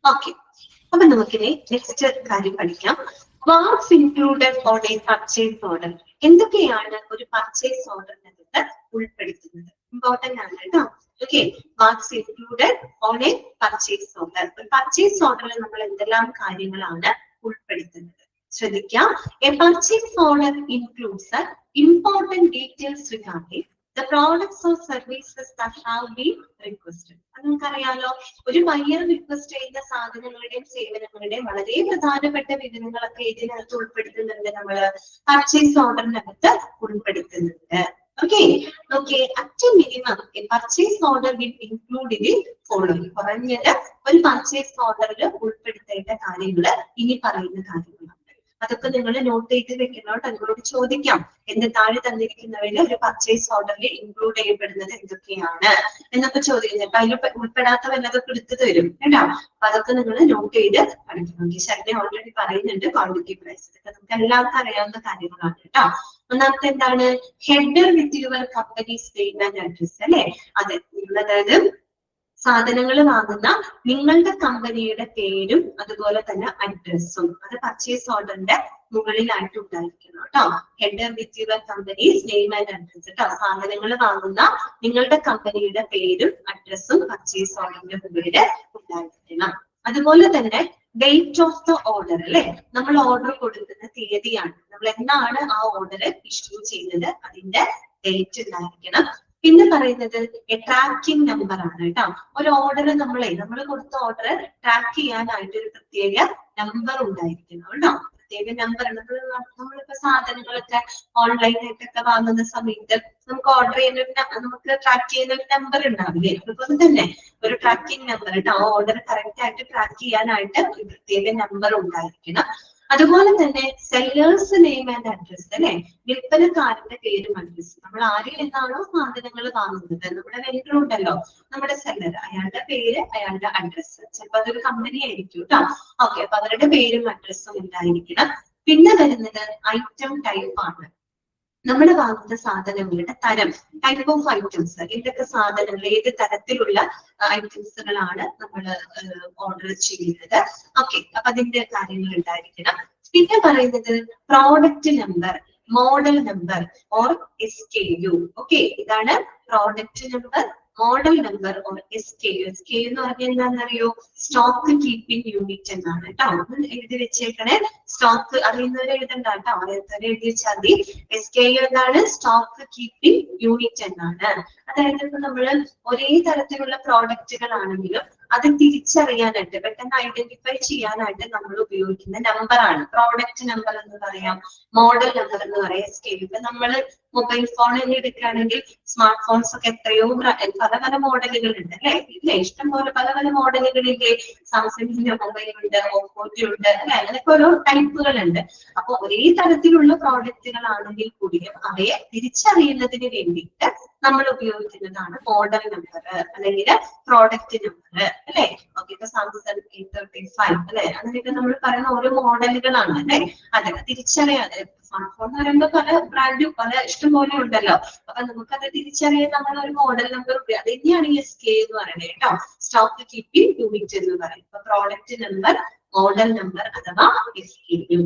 ഓക്കെ, അപ്പൊ നമുക്കിനി നെക്സ്റ്റ് കാര്യം പഠിക്കാം. What's included on a purchase order? എന്തൊക്കെയാണ് ഒരു പർച്ചേസ് ഓർഡറിനകത്ത് ഉൾപ്പെടുത്തുന്നത്? ഇമ്പോർട്ടന്റ് ആണ് കേട്ടോ. Okay, what's included on a purchase order? ഒരു പർച്ചേസ് ഓർഡറിൽ നമ്മൾ എന്തെല്ലാം കാര്യങ്ങളാണ് ഉൾപ്പെടുത്തുന്നത്? ശ്രദ്ധിക്കാം. A purchase order includes important details regarding the products or services that have been requested. അത് നമുക്കറിയാലോ, ഒരു ബയ്യർ റിക്വസ്റ്റ് ചെയ്യുന്ന സാധനങ്ങളുടെയും സേവനങ്ങളുടെയും വളരെ പ്രധാനപ്പെട്ട വിവരങ്ങളൊക്കെ ഇതിനകത്ത് ഉൾപ്പെടുത്തുന്നുണ്ട്. നമ്മള് purchase ഓർഡറിനകത്ത് ഉൾപ്പെടുത്തുന്നുണ്ട്. Okay, okay. At a minimum, a purchase order will include in the following. കുറഞ്ഞത് ഒരു പർച്ചേസ് ഓർഡറിൽ ഉൾപ്പെടുത്തേണ്ട കാര്യങ്ങൾ ഇനി പറയുന്ന കാര്യങ്ങളാണ്. അതൊക്കെ നിങ്ങൾ നോട്ട് ചെയ്ത് വെക്കുന്നോട്ട് നിങ്ങളോട് ചോദിക്കാം. എന്റെ താഴെ തന്നിരിക്കുന്നവയിൽ ഒരു പർച്ചേസ് ഓർഡറിൽ ഇൻക്ലൂഡ് ചെയ്യപ്പെടുന്നത് എന്തൊക്കെയാണ് എന്നൊക്കെ ചോദിക്കുന്നത്. അപ്പൊ അതിൽ ഉൾപ്പെടാത്ത വല്ലതൊക്കെ എടുത്തു തരും കേട്ടോ. അപ്പൊ അതൊക്കെ നിങ്ങൾ നോട്ട് ചെയ്ത് പഠിക്കണം. ശരണ്യ ഓൾറെഡി പറയുന്നുണ്ട് ക്വാണ്ടിറ്റി പ്രൈസ്. നമുക്ക് എല്ലാവർക്കും അറിയാവുന്ന കാര്യങ്ങളാണ് കേട്ടോ. ഒന്നാമത്തെ എന്താണ്? Header with your companies name and address അല്ലെ. അതെ, നിങ്ങൾ അതായത് സാധനങ്ങൾ വാങ്ങുന്ന നിങ്ങളുടെ കമ്പനിയുടെ പേരും അതുപോലെ തന്നെ അഡ്രസ്സും അത് പർച്ചേസ് ഓർഡറിന്റെ മുകളിലായിട്ട് ഉണ്ടായിരിക്കണം കേട്ടോ. Header with your companies name and address കേട്ടോ. സാധനങ്ങൾ വാങ്ങുന്ന നിങ്ങളുടെ കമ്പനിയുടെ പേരും അഡ്രസ്സും പർച്ചേസ് ഓർഡറിന്റെ മുകളിൽ ഉണ്ടായിരിക്കണം. അതുപോലെ തന്നെ ഡേറ്റ് ഓഫ് ദ ഓർഡർ അല്ലെ. നമ്മൾ ഓർഡർ കൊടുക്കുന്ന തീയതിയാണ്. നമ്മൾ എന്നാണ് ആ ഓർഡർ ഇഷ്യൂ ചെയ്യുന്നത് അതിന്റെ ഡേറ്റ് ഉണ്ടായിരിക്കണം. പിന്നെ പറയുന്നത് ട്രാക്കിംഗ് നമ്പർ ആണ് കേട്ടോ. ഒരു ഓർഡർ നമ്മൾ കൊടുത്ത ഓർഡർ ട്രാക്ക് ചെയ്യാനായിട്ട് ഒരു പ്രത്യേക നമ്പർ ഉണ്ടായിരിക്കണം കേട്ടോ. പ്രത്യേക നമ്പർ നമ്മളിപ്പോ സാധനങ്ങളൊക്കെ ഓൺലൈനായിട്ടൊക്കെ വാങ്ങുന്ന സമയത്ത് നമുക്ക് ഓർഡർ ചെയ്യുന്ന നമുക്ക് ട്രാക്ക് ചെയ്യുന്ന ഒരു നമ്പർ ഉണ്ടാവില്ലേ. അതുപോലെ തന്നെ ഒരു ട്രാക്കിംഗ് നമ്പർ കേട്ടോ. ആ ഓർഡർ കറക്റ്റ് ആയിട്ട് ട്രാക്ക് ചെയ്യാനായിട്ട് ഒരു പ്രത്യേക നമ്പർ ഉണ്ടായിരിക്കണം. അതുപോലെ തന്നെ സെല്ലേഴ്സ് നെയിം ആൻഡ് അഡ്രസ് അല്ലെ. വിൽപ്പനക്കാരന്റെ പേരും അഡ്രസ്സും. നമ്മൾ ആരിൽ നിന്നാണോ സാധനങ്ങൾ വാങ്ങുന്നത്, നമ്മുടെ വെണ്ടർ ഉണ്ടല്ലോ, നമ്മുടെ സെല്ലർ, അയാളുടെ പേര് അയാളുടെ അഡ്രസ്സ്. ചിലപ്പോ അതൊരു കമ്പനി ആയിരിക്കും കേട്ടോ. ഓക്കെ, അപ്പൊ അവരുടെ പേരും അഡ്രസ്സും ഉണ്ടായിരിക്കണം. പിന്നെ വരുന്നത് ഐറ്റം ടൈപ്പ് ആണ്. നമ്മൾ വാങ്ങുന്ന സാധനങ്ങളുടെ തരം, ടൈപ്പ് ഓഫ് ഐറ്റംസ്. ഏതൊക്കെ സാധനങ്ങൾ, ഏത് തരത്തിലുള്ള ഐറ്റംസുകളാണ് നമ്മൾ ഓർഡർ ചെയ്യുന്നത്. ഓക്കെ, അപ്പൊ അതിന്റെ കാര്യങ്ങൾ ഉണ്ടായിരിക്കണം. പിന്നെ പറയുന്നത് product number, model number or SKU. Okay, ഇതാണ് product number, model number or SKU. SKU എന്ന് പറഞ്ഞാൽ എന്താണെന്നറിയോ? സ്റ്റോക്ക് കീപ്പിംഗ് യൂണിറ്റ് എന്നാണ് കേട്ടോ. എഴുതി വെച്ചേക്കണേ. സ്റ്റോക്ക് അറിയുന്നവരെ എഴുതണ്ട കേട്ടോ. അറിയാത്തവരെ എഴുതി വെച്ചാൽ മതി. SKU എന്താണ്? സ്റ്റോക്ക് കീപ്പിംഗ് യൂണിറ്റ് എന്നാണ്. അതായത് ഇപ്പൊ നമ്മള് ഒരേ തരത്തിലുള്ള പ്രോഡക്റ്റുകളാണെങ്കിലും അത് തിരിച്ചറിയാനായിട്ട്, പെട്ടെന്ന് ഐഡന്റിഫൈ ചെയ്യാനായിട്ട് നമ്മൾ ഉപയോഗിക്കുന്ന നമ്പറാണ് പ്രോഡക്റ്റ് നമ്പർ എന്ന് പറയാം, മോഡൽ നമ്പർ എന്ന് പറയാം. SKU. ഇപ്പൊ നമ്മള് മൊബൈൽ ഫോൺ തന്നെ എടുക്കുകയാണെങ്കിൽ സ്മാർട്ട് ഫോൺസ് ഒക്കെ എത്രയോ പല പല മോഡലുകൾ ഉണ്ട് അല്ലെ. ഇല്ലേ, ഇഷ്ടംപോലെ പല പല മോഡലുകളില്ലേ. സാംസങ്ങിന്റെ മൊബൈൽ ഉണ്ട്, ഓപ്പോന്റെ ഉണ്ട് അല്ലെ. അങ്ങനെയൊക്കെ ഓരോ ടൈപ്പുകളുണ്ട്. അപ്പൊ ഒരേ തരത്തിലുള്ള പ്രോഡക്റ്റുകളാണെങ്കിൽ കൂടിയും അവയെ തിരിച്ചറിയുന്നതിന് വേണ്ടിയിട്ട് നമ്മൾ ഉപയോഗിക്കുന്നതാണ് മോഡൽ നമ്പർ അല്ലെങ്കിൽ പ്രോഡക്റ്റ് നമ്പർ അല്ലെ. ഓക്കെ, ഇപ്പൊ സാംസങ് A35 അല്ലെ, അങ്ങനെയൊക്കെ നമ്മൾ പറയുന്ന ഓരോ മോഡലുകളാണ് അല്ലെ. അതൊക്കെ തിരിച്ചറിയാതെ സ്മാർട്ട് ഫോൺ എന്ന് പറയുമ്പോൾ പല ബ്രാൻഡും പല ഇഷ്ടംപോലെ ഉണ്ടല്ലോ. അപ്പൊ നമുക്കത് തിരിച്ചറിയാൻ നമ്മൾ ഒരു മോഡൽ നമ്പർ ഉപയോഗിക്കും. അത് തന്നെയാണ് ഈ SKU എന്ന് പറയുന്നത് കേട്ടോ. സ്റ്റോക്ക് കീപ്പിംഗ് യൂണിറ്റ് എന്ന് പറയും. ഇപ്പൊ പ്രോഡക്റ്റ് നമ്പർ, മോഡൽ നമ്പർ അഥവാ SKU.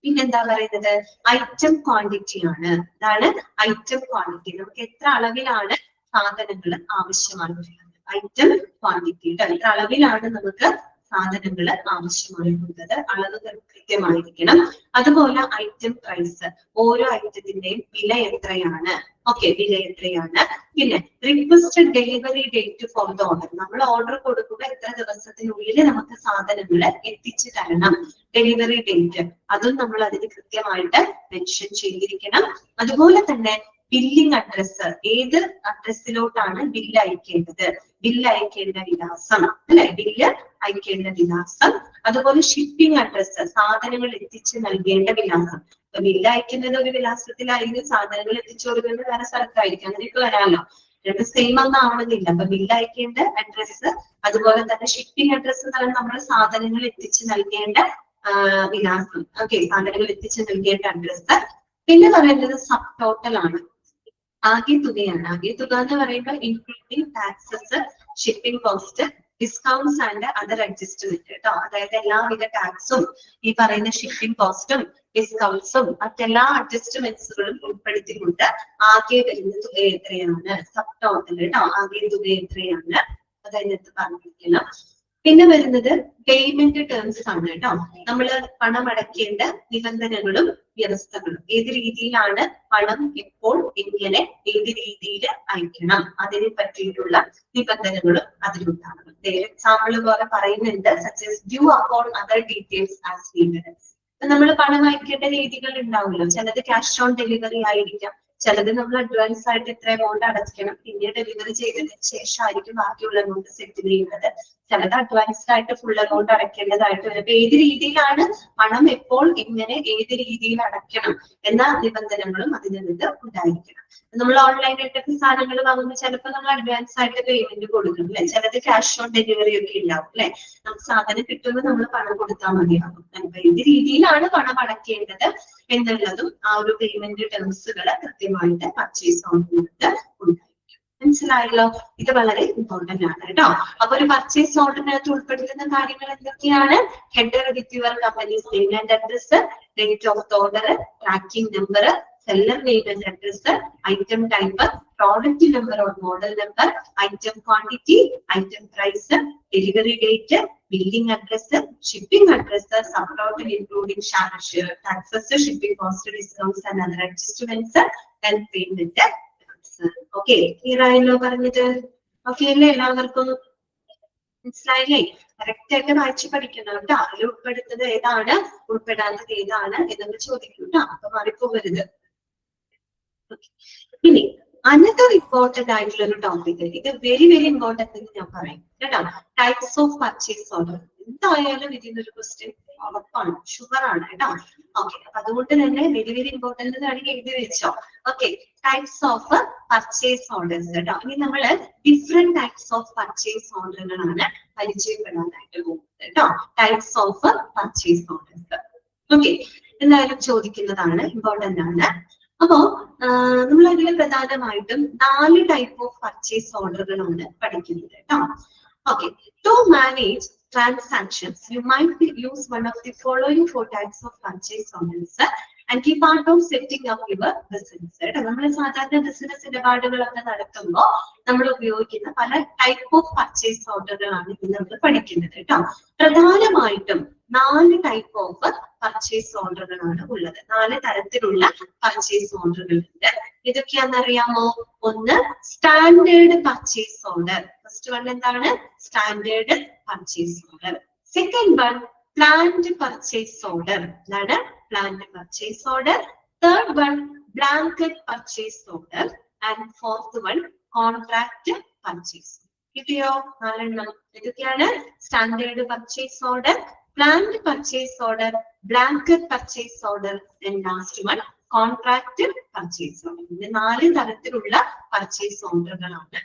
പിന്നെന്താ പറയുന്നത്? ഐറ്റം ക്വാണ്ടിറ്റി ആണ്. ഇതാണ് ഐറ്റം ക്വാണ്ടിറ്റി. നമുക്ക് എത്ര അളവിലാണ് സാധനങ്ങൾ ആവശ്യമായിട്ടുള്ളത്. Item quantity. എത്ര അളവിലാണ് നമുക്ക് സാധനങ്ങൾ ആവശ്യമായിട്ടുള്ളത്, അളവുകൾ കൃത്യമായിരിക്കണം. അതുപോലെ ഐറ്റം പ്രൈസ്, ഓരോ ഐറ്റത്തിന്റെയും വില എത്രയാണ്. ഓക്കെ, വില എത്രയാണ്. പിന്നെ requested delivery date for the order. നമ്മൾ ഓർഡർ കൊടുക്കുമ്പോൾ എത്ര ദിവസത്തിനുള്ളിൽ നമുക്ക് സാധനങ്ങൾ എത്തിച്ചു തരണം. ഡെലിവറി ഡേറ്റ് അതും നമ്മൾ അതിന് കൃത്യമായിട്ട് മെൻഷൻ ചെയ്തിരിക്കണം. അതുപോലെ തന്നെ ബില്ലിംഗ് അഡ്രസ്, ഏത് അഡ്രസ്സിലോട്ടാണ് ബില്ല് അയക്കേണ്ടത്, ബില്ല് അയക്കേണ്ട വിലാസം അല്ലെ, ബില്ല് അയക്കേണ്ട വിലാസം. അതുപോലെ ഷിപ്പിംഗ് അഡ്രസ്, സാധനങ്ങൾ എത്തിച്ച് നൽകേണ്ട വിലാസം. ഇപ്പൊ ബില്ല് അയക്കുന്നത് ഒരു വിലാസത്തിലായിരിക്കും, സാധനങ്ങൾ എത്തിച്ചു കൊടുക്കുന്നത് വേറെ സ്ഥലത്തായിരിക്കും. അങ്ങനെയൊക്കെ വരാമല്ലോ. രണ്ട് സെയിം ഒന്നും ആവണമെന്നില്ല. അപ്പൊ ബില്ല് അയക്കേണ്ട അഡ്രസ്, അതുപോലെ തന്നെ ഷിപ്പിംഗ് അഡ്രസ് എന്ന് പറയുന്നത് നമ്മൾ സാധനങ്ങൾ എത്തിച്ച് നൽകേണ്ട വിലാസം. ഓക്കെ, സാധനങ്ങൾ എത്തിച്ച് നൽകേണ്ട അഡ്രസ്. പിന്നെ പറയുന്നത് സബ് ടോട്ടൽ ആണ്, ആകെ തുകയാണ്. ആകെ തുക എന്ന് പറയുമ്പോൾ including taxes, shipping cost, discounts and other adjustment കേട്ടോ. അതായത് എല്ലാവിധ ടാക്സും ഈ പറയുന്ന ഷിപ്പിംഗ് കോസ്റ്റും ഡിസ്കൗണ്ട്സും മറ്റെല്ലാ അഡ്ജസ്റ്റ്മെന്റ്സുകളും ഉൾപ്പെടുത്തിക്കൊണ്ട് ആകെ വരുന്ന തുക എത്രയാണ്, സബ് ടോട്ടൽ കേട്ടോ. ആകെ തുക എത്രയാണ് അതതിനകത്ത് പറഞ്ഞിരിക്കണം. പിന്നെ വരുന്നത് പേയ്മെന്റ് ടേംസ് ആണ് കേട്ടോ. നമ്മൾ പണം അടയ്ക്കേണ്ട നിബന്ധനകളും വ്യവസ്ഥകളും, ഏത് രീതിയിലാണ് പണം എപ്പോൾ എങ്ങനെ ഏത് രീതിയിൽ അയക്കണം അതിനെ പറ്റിയിട്ടുള്ള നിബന്ധനകളും അതിലുണ്ടാകണം. എക്സാമ്പിൾ പോലെ പറയുന്നുണ്ട്, such as due upon other details as needed. നമ്മൾ പണം അയക്കേണ്ട രീതികൾ ഉണ്ടാവുമല്ലോ. ചിലത് ക്യാഷ് ഓൺ ഡെലിവറി ആയിരിക്കാം, ചിലത് നമ്മൾ അഡ്വാൻസ് ആയിട്ട് ഇത്ര എമൗണ്ട് അടയ്ക്കണം, പിന്നെ ഡെലിവറി ചെയ്തതിന് ശേഷമായിരിക്കും ബാക്കിയുള്ള എമൗണ്ട് സെറ്റിൽ ചെയ്യുന്നത്. ചിലത് അഡ്വാൻസ്ഡ് ആയിട്ട് ഫുൾ എമൗണ്ട് അടയ്ക്കേണ്ടതായിട്ട് വരും. അപ്പൊ ഏത് രീതിയിലാണ് പണം എപ്പോൾ എങ്ങനെ ഏത് രീതിയിൽ അടയ്ക്കണം എന്ന നിബന്ധനകളും അതിനകത്ത് ഉണ്ടായിരിക്കണം. നമ്മൾ ഓൺലൈനായിട്ടൊക്കെ സാധനങ്ങൾ വാങ്ങുമ്പോൾ ചിലപ്പോൾ നമ്മൾ അഡ്വാൻസ് ആയിട്ട് പേയ്മെന്റ് കൊടുക്കും അല്ലെ, ചിലത് ക്യാഷ് ഓൺ ഡെലിവറി ഒക്കെ ഉണ്ടാവും അല്ലെ. നമുക്ക് സാധനം കിട്ടുമ്പോൾ നമ്മൾ പണം കൊടുത്താൽ മതിയാകും. അപ്പൊ ഏത് രീതിയിലാണ് പണം അടയ്ക്കേണ്ടത് എന്നുള്ളതും ആ ഒരു പേയ്മെന്റ് ടേംസുകൾ കൃത്യമായിട്ട് പർച്ചേസ് ഓർഡറിനകത്ത് ഉണ്ടായിരിക്കും. മനസ്സിലായല്ലോ? ഇത് വളരെ ഇമ്പോർട്ടന്റ് ആണ് കേട്ടോ. അപ്പൊ ഒരു പർച്ചേസ് ഓർഡറിനകത്ത് ഉൾപ്പെടുത്തുന്ന കാര്യങ്ങൾ എന്തൊക്കെയാണ്? Header with your companies name and address, date of order, tracking number, seller name and address, item type, product number or model number, item quantity, item price, delivery date, billing address, shipping address, subtotal including taxes, shipping cost, discounts and other adjustments, and payment terms. Okay, clear ആയല്ലോ പറഞ്ഞിട്ട്? Okay അല്ലേ എല്ലാവർക്കും? മനസ്സിലായില്ലേ? Correct ആയിട്ട് വായിച്ച് പഠിക്കണം കേട്ടോ. അതിൽ ഉൾപ്പെടുത്തത് ഏതാണ്, ഉൾപ്പെടാത്തത് ഏതാണ് എന്നൊക്കെ ചോദിക്കും കേട്ടോ. അപ്പൊ മാറിപ്പോകരുത്. ഇനി അനദർ ഇമ്പോർട്ടന്റ് ആയിട്ടുള്ള ഒരു ടോപ്പിക്, ഇത് വെരി ഇമ്പോർട്ടന്റ് എന്ന് ഞാൻ പറയും കേട്ടോ. Types of purchase order. എന്തായാലും ഇതിനൊരു ക്വസ്റ്റ്യൻ ഉറപ്പാണ്, ഷുവർ ആണ് കേട്ടോ. ഓക്കെ, അപ്പൊ അതുകൊണ്ട് തന്നെ വെരി ഇമ്പോർട്ടന്റ് ആണെങ്കിൽ എഴുതി വെച്ചോ. Okay, types of purchase orders കേട്ടോ. ഇനി നമ്മള് ഡിഫറെന്റ് ടൈപ്സ് ഓഫ് പർച്ചേസ് ഓർഡറുകളാണ് പരിചയപ്പെടാനായിട്ട് പോകുന്നത് കേട്ടോ. Types of purchase orders. Okay, എന്തായാലും ചോദിക്കുന്നതാണ്, ഇമ്പോർട്ടന്റ് ആണ്. അപ്പോ നമ്മൾ അതിൽ പ്രധാനമായിട്ടും 4 ടൈപ്പ് ഓഫ് പർച്ചേസ് ഓർഡറുകളാണ് പഠിക്കുന്നത് കേട്ടോ. Okay, to manage transactions, you might use one of the following 4 types of purchase orders and keep part of setting up your business. നമ്മൾ സാധാരണ ബിസിനസ് ഇടപാടുകളൊക്കെ നടത്തുമ്പോൾ നമ്മൾ ഉപയോഗിക്കുന്ന പല ടൈപ്പ് ഓഫ് പർച്ചേസ് ഓർഡറുകളാണ് ഇത് നമ്മൾ പഠിക്കുന്നത് കേട്ടോ. പ്രധാനമായിട്ടും 4 ടൈപ്പ് ഓഫ് പർച്ചേസ് ഓർഡറുകളാണ് ഉള്ളത്. 4 തരത്തിലുള്ള പർച്ചേസ് ഓർഡറുകൾ ഉണ്ട്. ഇതൊക്കെയാണെന്നറിയാമോ? ഒന്ന് standard purchase order. First one എന്താണ്? Standard purchase order. Second one planned purchase order. എന്താണ്? Planned purchase order. Third one blanket purchase order. And fourth one contract purchase. കിട്ടിയോ? 4 എണ്ണം. ഇതൊക്കെയാണ് standard purchase order, planned purchase order, blanket purchase order, and last one contract purchase order. ഇങ്ങനെ 4 തരത്തിലുള്ള purchase ഓർഡറുകളാണ്.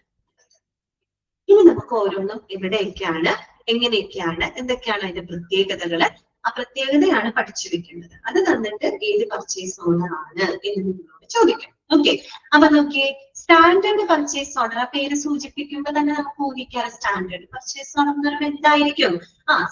ഇനി നമുക്ക് ഓരോന്നും എവിടെയൊക്കെയാണ്, എങ്ങനെയൊക്കെയാണ്, എന്തൊക്കെയാണ് അതിന്റെ പ്രത്യേകതകള്, ആ പ്രത്യേകതയാണ് പഠിച്ചു വെക്കേണ്ടത്. അത് തന്നിട്ട് ഏത് പർച്ചേസ് ഓർഡർ ആണ് എന്ന് നിങ്ങളോട് ചോദിക്കും. ഓക്കെ, അപ്പൊ നോക്കിയേ, സ്റ്റാൻഡേർഡ് പർച്ചേസ് ഓർഡർ. ആ പേര് സൂചിപ്പിക്കുമ്പോൾ തന്നെ നമുക്ക് ഊഹിക്കാം സ്റ്റാൻഡേർഡ് പർച്ചേസ് ഓർഡർ എന്ന് പറയുമ്പോൾ എന്തായിരിക്കും?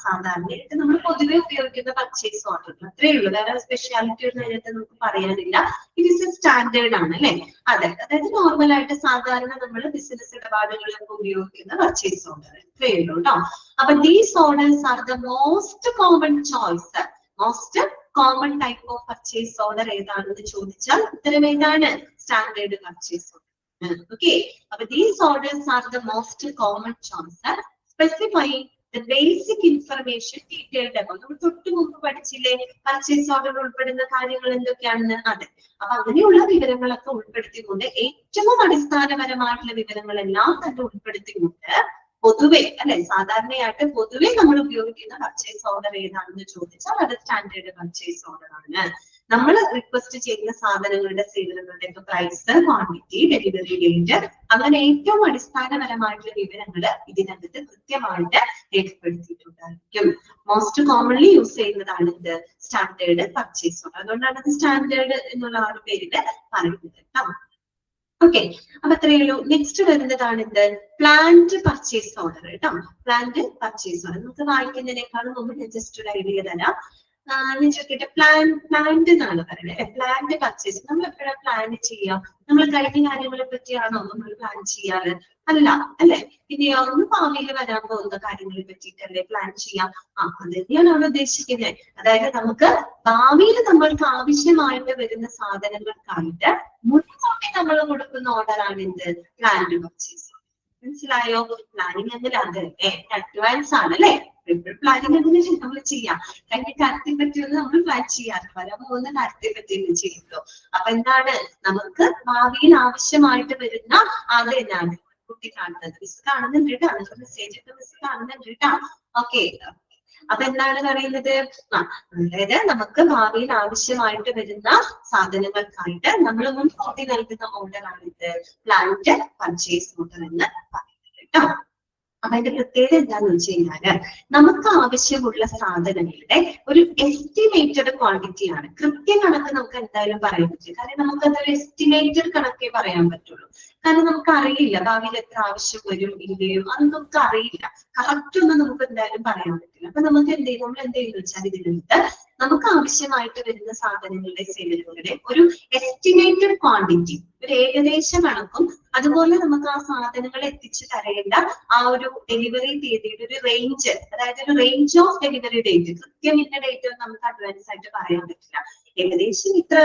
സാധാരണയായിട്ട് നമ്മൾ പൊതുവെ ഉപയോഗിക്കുന്ന പർച്ചേസ് ഓർഡർ അത്രേ ഉള്ളൂ. വേറെ സ്പെഷ്യാലിറ്റി ഒന്നും അതിനകത്ത് നമുക്ക് പറയാനില്ല. ഇറ്റ് ഈസ് എ സ്റ്റാൻഡേർഡ് ആണ് അല്ലെ? അതെ, അതായത് നോർമൽ ആയിട്ട് സാധാരണ നമ്മൾ ബിസിനസ് ഇടപാടുകളിലൊക്കെ ഉപയോഗിക്കുന്ന പർച്ചേസ് ഓർഡർ ഇത്രേ ഉള്ളൂ കേട്ടോ. അപ്പൊ these orders are the most common choice. Most common type of purchase order ഏതാണെന്ന് ചോദിച്ചാൽ ഉത്തരം ഏതാണ്? Standard purchase order. Okay, but these orders are the most common choice, specifying the basic information detailed about. നമ്മൾ തൊട്ട് മുമ്പ് പഠിച്ചില്ലേ purchase order ഉൾപ്പെടുന്ന കാര്യങ്ങൾ എന്തൊക്കെയാണെന്ന്? അതെ, അപ്പൊ അങ്ങനെയുള്ള വിവരങ്ങളൊക്കെ ഉൾപ്പെടുത്തിക്കൊണ്ട് ഏറ്റവും അടിസ്ഥാനപരമായിട്ടുള്ള വിവരങ്ങളെല്ലാം തന്നെ ഉൾപ്പെടുത്തിക്കൊണ്ട് പൊതുവെ അല്ലെ, സാധാരണയായിട്ട് പൊതുവെ നമ്മൾ ഉപയോഗിക്കുന്ന പർച്ചേസ് ഓർഡർ ഏതാണെന്ന് ചോദിച്ചാൽ അത് സ്റ്റാൻഡേർഡ് പർച്ചേസ് ഓർഡർ ആണ്. നമ്മൾ റിക്വസ്റ്റ് ചെയ്യുന്ന സാധനങ്ങളുടെ സേവനങ്ങളുടെ പ്രൈസ്, ക്വാണ്ടിറ്റി, ഡെലിവറി ഡേറ്റ്, അങ്ങനെ ഏറ്റവും അടിസ്ഥാനപരമായിട്ടുള്ള വിവരങ്ങൾ ഇതിനകത്ത് കൃത്യമായിട്ട് രേഖപ്പെടുത്തിയിട്ടുണ്ടായിരിക്കും. മോസ്റ്റ് കോമൺലി യൂസ് ചെയ്യുന്നതാണ് ഇത് സ്റ്റാൻഡേർഡ് പർച്ചേസ് ഓർഡർ. അതുകൊണ്ടാണ് അത് സ്റ്റാൻഡേർഡ് എന്നുള്ള ആ ഒരു പേരിൽ പറയുന്നത് കേട്ടോ. ഓക്കെ, അപ്പൊ അത്രയേ ഉള്ളൂ. നെക്സ്റ്റ് വരുന്നതാണ് എന്ത്? പ്ലാൻഡ് പർച്ചേസ് ഓർഡർ കേട്ടോ. പ്ലാൻഡ് പർച്ചേസ് ഓർഡർ നമുക്ക് വായിക്കുന്നതിനേക്കാളും മുമ്പ് ഞാൻ ജസ്റ്റ് ഒരു ഐഡിയ തരാം. ഞാൻ ചോദിക്കട്ടെ, പ്ലാൻഡ് എന്നാണ് പറയുന്നത്. പ്ലാൻഡ് പർച്ചേസ് നമ്മൾ എപ്പോഴാണ് പ്ലാൻ ചെയ്യാം? നമ്മൾ കഴിഞ്ഞ കാര്യങ്ങളെ പറ്റിയാണോ നമ്മൾ പ്ലാൻ ചെയ്യാറ്? അല്ല അല്ലെ? ഇനി ഒന്ന് ഭാവിയിൽ വരാൻ പോകുന്ന കാര്യങ്ങളെ പറ്റിയിട്ടല്ലേ പ്ലാൻ ചെയ്യാം. അത് തന്നെയാണ് അവിടെ ഉദ്ദേശിക്കുന്നത്. അതായത് നമുക്ക് ഭാവിയിൽ നമ്മൾക്ക് ആവശ്യമായിട്ട് വരുന്ന സാധനങ്ങൾക്കായിട്ട് മുൻകൂട്ടി നമ്മൾ കൊടുക്കുന്ന ഓർഡറാണ് എന്ത്? Planned purchase. മനസ്സിലായോ? പ്ലാനിങ് എന്നല്ല, അത് അഡ്വാൻസ് ആണ് അല്ലെ? പ്ലാനിങ് അങ്ങനെ നമ്മൾ ചെയ്യാം. കഴിഞ്ഞ കാര്യത്തെ പറ്റിയൊന്നും നമ്മൾ പ്ലാൻ ചെയ്യാറ്, വരാൻ പോകുന്ന കാര്യത്തെ പറ്റിയൊന്നും ചെയ്യുള്ളൂ. അപ്പൊ എന്താണ്, നമുക്ക് ഭാവിയിൽ ആവശ്യമായിട്ട് വരുന്ന അത് തന്നെയാണ് കുട്ടി കാണുന്നത്. മിസ് കാണുന്നുണ്ട് കേട്ടോ, മെസ്സേജ് ഒക്കെ മിസ് കാണുന്നുണ്ട് കേട്ടോ. ഓക്കെ, അപ്പൊ എന്താണ് പറയുന്നത്, അതായത് നമുക്ക് ഭാവിയിൽ ആവശ്യമായിട്ട് വരുന്ന സാധനങ്ങൾക്കായിട്ട് നമ്മൾ മുൻകൂട്ടി നൽകുന്ന ഓർഡർ ആണ് ഇത് പ്ലാന്റ് പർച്ചേസ് ഓർഡർ എന്ന് പറയുന്നത് കേട്ടോ. അപ്പൊ അതിന്റെ പ്രത്യേകത എന്താന്ന് വെച്ച് കഴിഞ്ഞാല് നമുക്ക് ആവശ്യമുള്ള സാധനങ്ങളുടെ ഒരു എസ്റ്റിമേറ്റഡ് ക്വാണ്ടിറ്റി ആണ്. കൃത്യകണക്ക് നമുക്ക് എന്തായാലും പറയാൻ പറ്റില്ല, കാരണം നമുക്ക് അതൊരു എസ്റ്റിമേറ്റഡ് കണക്കേ പറയാൻ പറ്റുള്ളൂ. കാരണം നമുക്ക് അറിയില്ല ഭാവിയിൽ എത്ര ആവശ്യം വരും ഇല്ലയോ, അത് നമുക്ക് അറിയില്ല. കറക്റ്റ് ഒന്നും നമുക്ക് എന്തായാലും പറയാൻ പറ്റില്ല. അപ്പൊ നമുക്ക് എന്ത് ചെയ്യും, നമ്മൾ എന്ത് ചെയ്യുന്ന വെച്ചാൽ ഇതിനകത്ത് നമുക്ക് ആവശ്യമായിട്ട് വരുന്ന സാധനങ്ങളുടെ സേവനങ്ങളുടെ ഒരു എസ്റ്റിമേറ്റഡ് ക്വാണ്ടിറ്റി, ഒരു ഏകദേശ കണക്കും, അതുപോലെ നമുക്ക് ആ സാധനങ്ങൾ എത്തിച്ചു തരേണ്ട ആ ഒരു ഡെലിവറി തീയതിയുടെ ഒരു റേഞ്ച്, അതായത് ഒരു റേഞ്ച് ഓഫ് ഡെലിവറി ഡേറ്റ്. കൃത്യം ഇന്ന ഡേറ്റ് ഒന്നും നമുക്ക് അഡ്വാൻസ് ആയിട്ട് പറയാൻ പറ്റില്ല. ഏകദേശം ഇത്ര